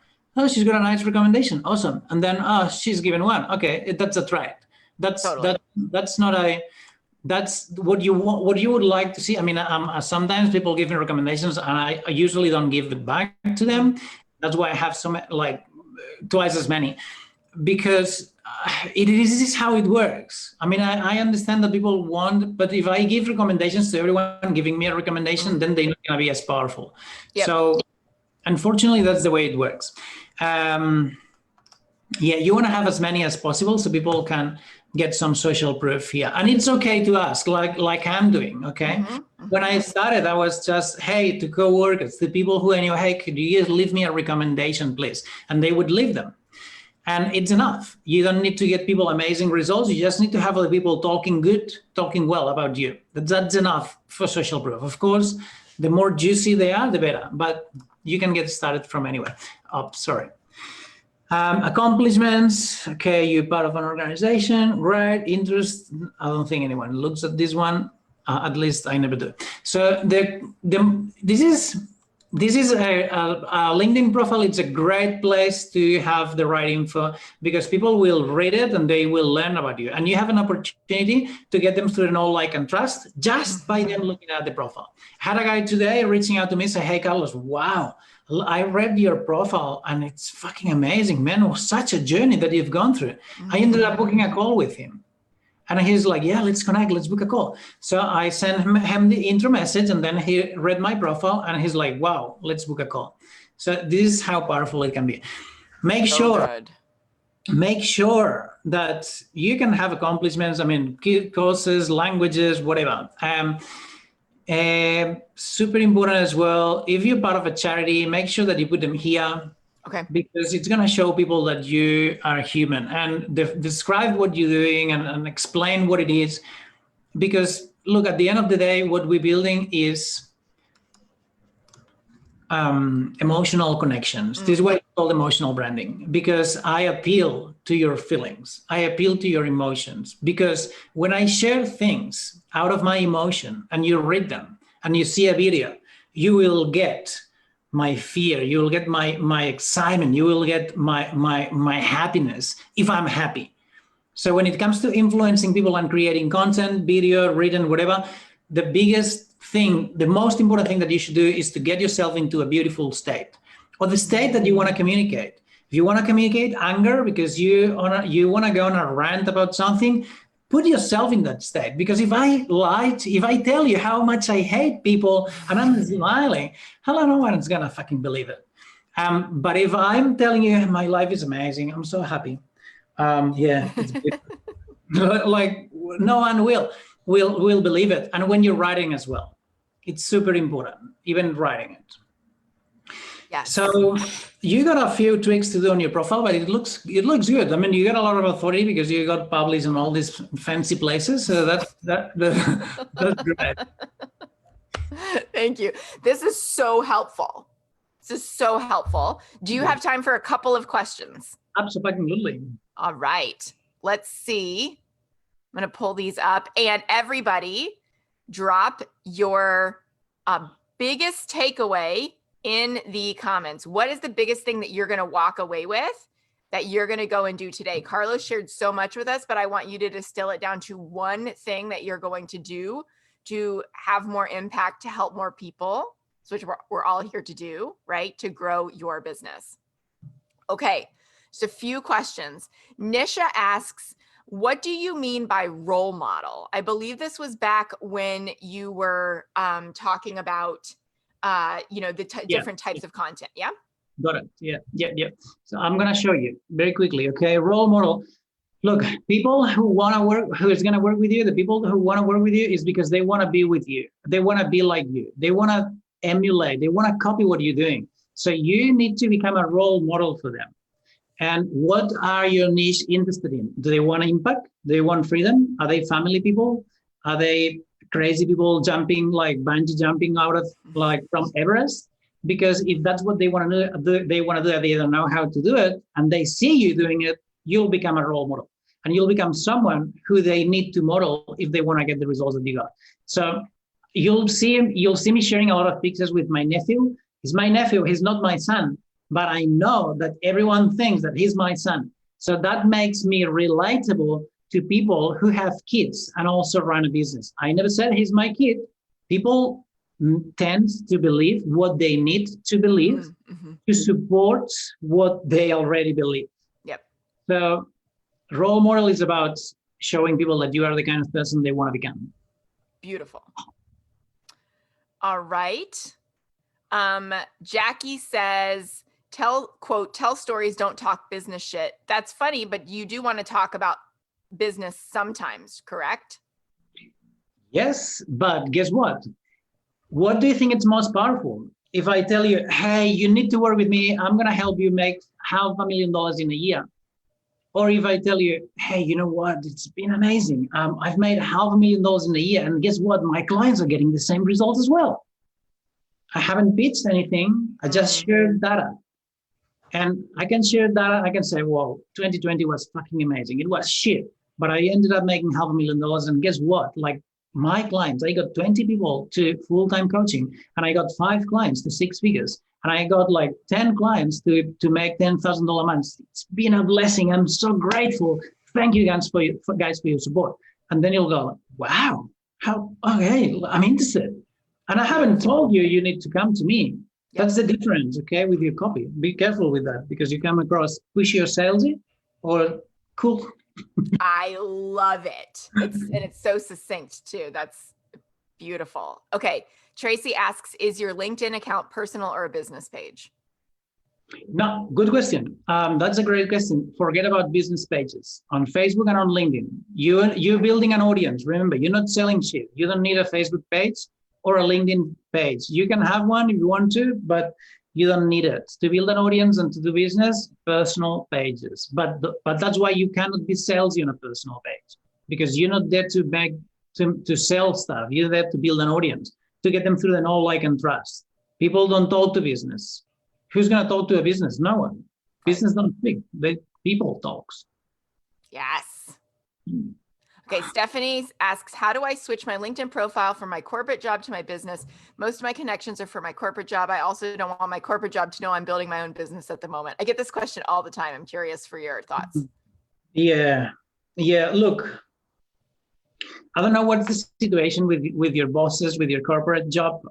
she's got a nice recommendation, awesome, and then she's given 1. Okay, that's a trade. That's totally. That's not a. That's what you want, what you would like to see. I mean, sometimes people give me recommendations, and I usually don't give it back to them. That's why I have like twice as many, because this is how it works. I mean, I understand that people want, but if I give recommendations to everyone giving me a recommendation, then they're not going to be as powerful. Yep. So unfortunately, that's the way it works. Yeah, you want to have as many as possible so people can get some social proof here. And it's okay to ask, like I'm doing, okay? When I started, I was just, hey, to coworkers, the people who I knew, hey, could you leave me a recommendation, please? And they would leave them. And it's enough. You don't need to get people amazing results. You just need to have other people talking well about you. That's enough for social proof. Of course, the more juicy they are, the better. But you can get started from anywhere. Oh, sorry. Accomplishments. Okay, you're part of an organization. Right. Interest. I don't think anyone looks at this one. At least I never do. So this is a LinkedIn profile. It's a great place to have the right info, because people will read it and they will learn about you. And you have an opportunity to get them to know, like, and trust just by them looking at the profile. I had a guy today reaching out to me, say, hey, Carlos, wow, I read your profile and it's fucking amazing, man. It was such a journey that you've gone through. I ended up booking a call with him. And he's like, yeah, let's connect, let's book a call. So I sent him the intro message, and then he read my profile and he's like, wow, let's book a call. So this is how powerful it can be. Make sure make sure that you can have accomplishments. I mean, courses, languages, whatever. Super important as well. If you're part of a charity, make sure that you put them here. Okay. Because it's going to show people that you are human, and describe what you're doing and explain what it is. Because look, at the end of the day, what we're building is emotional connections. This is why it's called emotional branding, because I appeal to your feelings. I appeal to your emotions, because when I share things out of my emotion and you read them and you see a video, you will get my fear, you will get my excitement, you will get my happiness if I'm happy. So when it comes to influencing people and creating content, video, written, whatever, the biggest thing, the most important thing that you should do is to get yourself into a beautiful state, or the state that you want to communicate. If you want to communicate anger because you want to go on a rant about something, put yourself in that state. Because if I tell you how much I hate people and I'm smiling, hello, no one's gonna fucking believe it. But if I'm telling you my life is amazing, I'm so happy. Yeah, it's like no one will believe it. And when you're writing as well, it's super important, even writing it. Yes. So you got a few tweaks to do on your profile, but it looks good. I mean, you got a lot of authority because you got published in all these fancy places. So that's great. Thank you. This is so helpful. This is so helpful. Do you have time for a couple of questions? Absolutely. All right. Let's see. I'm going to pull these up, and everybody drop your biggest takeaway in the comments. What is the biggest thing that you're going to walk away with that you're going to go and do today? Carlos shared so much with us, but I want you to distill it down to one thing that you're going to do to have more impact, to help more people, which we're all here to do, right? To grow your business. Okay, so a few questions. Nisha asks, what do you mean by role model? I believe this was back when you were talking about, the different types of content. Yeah. Got it. Yeah. So I'm going to show you very quickly. Okay. Role model. Look, people who want to work, who is going to work with you, the people who want to work with you is because they want to be with you. They want to be like you. They want to emulate. They want to copy what you're doing. So you need to become a role model for them. And what are your niche interested in? Do they want impact? Do they want freedom? Are they family people? Are they crazy people jumping, like bungee jumping out of from Everest? Because if that's what they want to do, they don't know how to do it, and they see you doing it, you'll become a role model, and you'll become someone who they need to model if they want to get the results that you got. So you'll see me sharing a lot of pictures with my nephew. He's my nephew. He's not my son. But I know that everyone thinks that he's my son. So that makes me relatable to people who have kids and also run a business. I never said he's my kid. People tend to believe what they need to believe to support what they already believe. Yep. So role model is about showing people that you are the kind of person they want to become. Beautiful. All right. Jackie says, tell stories, don't talk business shit. That's funny, but you do want to talk about business sometimes, correct? Yes, but guess what? What do you think is most powerful? If I tell you, hey, you need to work with me, I'm going to help you make $500,000 in a year. Or if I tell you, hey, you know what? It's been amazing. I've made $500,000 in a year. And guess what? My clients are getting the same results as well. I haven't pitched anything. I just shared data. And I can share data. I can say, well, 2020 was fucking amazing. It was shit. But I ended up making $500,000. And guess what? Like my clients, I got 20 people to full-time coaching. And I got 5 clients to 6 figures. And I got like 10 clients to make $10,000 months. It's been a blessing. I'm so grateful. Thank you guys for your support. And then you'll go, wow, okay, I'm interested. And I haven't told you need to come to me. That's the difference, okay, with your copy. Be careful with that because you come across pushy or salesy or cool. I love it. It's so succinct too. That's beautiful. Okay. Tracy asks, is your LinkedIn account personal or a business page? No, good question. That's a great question. Forget about business pages on Facebook and on LinkedIn. You're building an audience. Remember, you're not selling shit. You don't need a Facebook page or a LinkedIn page. You can have one if you want to, but you don't need it to build an audience and to do business. Personal pages, but that's why you cannot be salesy on a personal page, because you're not there to beg to sell stuff. You're there to build an audience, to get them through the know, like, and trust. People don't talk to business. Who's going to talk to a business? No one. Business don't speak. People talks. Yes. Okay, Stephanie asks, how do I switch my LinkedIn profile from my corporate job to my business? Most of my connections are for my corporate job. I also don't want my corporate job to know I'm building my own business at the moment. I get this question all the time. I'm curious for your thoughts. Yeah. Look, I don't know what's the situation with your bosses, with your corporate job.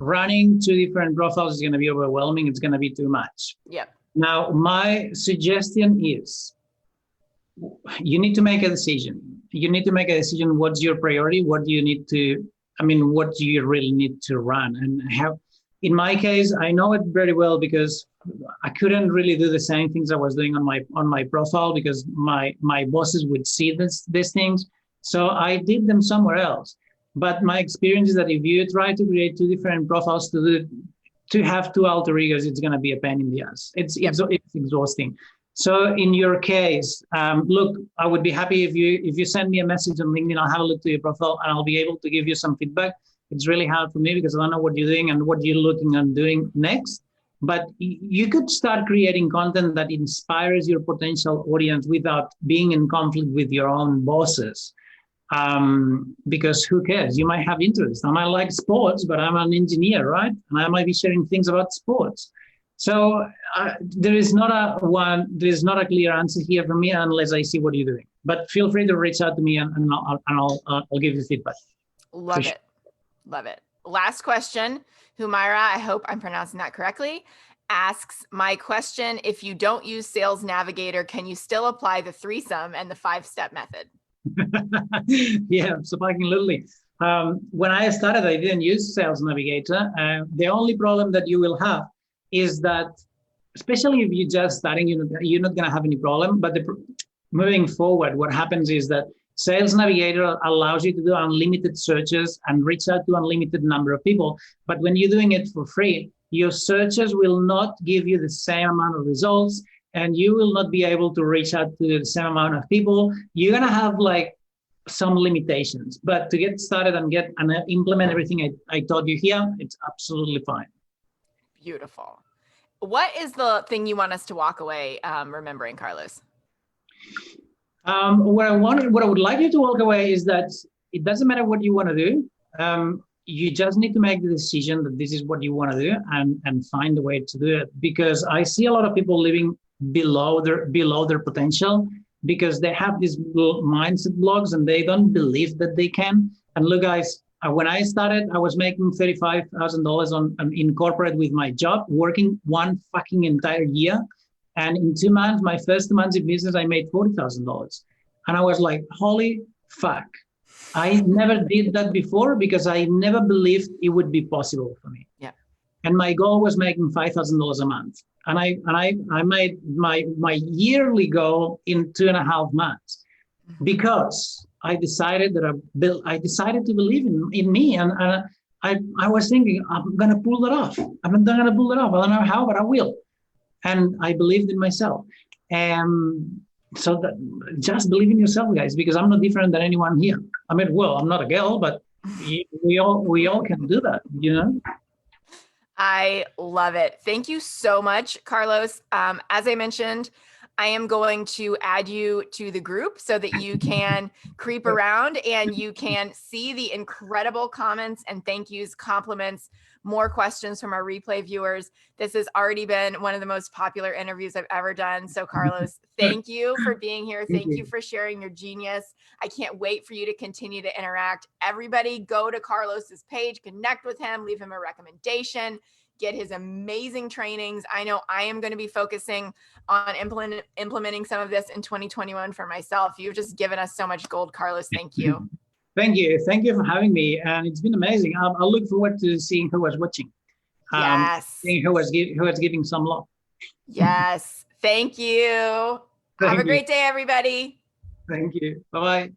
Running two different profiles is going to be overwhelming. It's going to be too much. Yep. Now, my suggestion is you need to make a decision. You need to make a decision. What's your priority? What do you need to, what do you really need to run? And in my case, I know it very well because I couldn't really do the same things I was doing on my profile because my bosses would see these things. So I did them somewhere else. But my experience is that if you try to create two different profiles to have two alter egos, it's going to be a pain in the ass. It's exhausting. So in your case, look, I would be happy if you send me a message on LinkedIn. I'll have a look to your profile and I'll be able to give you some feedback. It's really hard for me because I don't know what you're doing and what you're looking and doing next. But you could start creating content that inspires your potential audience without being in conflict with your own bosses. Because who cares? You might have interest. I might like sports, but I'm an engineer, right? And I might be sharing things about sports. So there is not a clear answer here for me unless I see what you're doing. But feel free to reach out to me and I'll give you feedback. Love it. Love it. Last question. Humaira, I hope I'm pronouncing that correctly, asks, my question, if you don't use Sales Navigator, can you still apply the threesome and the 5-step method? Yeah, absolutely. When I started, I didn't use Sales Navigator. The only problem that you will have is that, especially if you're just starting, you're not going to have any problem. But moving forward, what happens is that Sales Navigator allows you to do unlimited searches and reach out to unlimited number of people. But when you're doing it for free, your searches will not give you the same amount of results, and you will not be able to reach out to the same amount of people. You're going to have like some limitations, but to get started and implement everything I taught you here, it's absolutely fine. Beautiful. What is the thing you want us to walk away remembering, Carlos? What I would like you to walk away is that it doesn't matter what you want to do. You just need to make the decision that this is what you want to do and find a way to do it. Because I see a lot of people living below their potential because they have these mindset blocks and they don't believe that they can. And look, guys, when I started, I was making $35,000 in corporate with my job, working one fucking entire year. And in 2 months, my first 2 months in business, I made $40,000. And I was like, holy fuck. I never did that before because I never believed it would be possible for me. Yeah. And my goal was making $5,000 a month. And I made my yearly goal in 2.5 months because I decided to believe in me. And I was thinking, I'm going to pull it off. I'm going to pull it off. I don't know how, but I will. And I believed in myself. And so just believe in yourself, guys, because I'm not different than anyone here. I'm not a girl, but we all can do that, I love it. Thank you so much, Carlos. As I mentioned, I am going to add you to the group so that you can creep around and you can see the incredible comments and thank yous, compliments, more questions from our replay viewers. This has already been one of the most popular interviews I've ever done. So Carlos, thank you for being here. Thank you for sharing your genius. I can't wait for you to continue to interact. Everybody go to Carlos's page, connect with him, leave him a recommendation, get his amazing trainings. I know I am going to be focusing on implementing some of this in 2021 for myself. You've just given us so much gold, Carlos. Thank you. Thank you. Thank you for having me. And it's been amazing. I'll look forward to seeing who was watching. Yes. Seeing who was giving some love. Yes. Thank you. Have Thank a you. great day, everybody. Thank you. Bye-bye.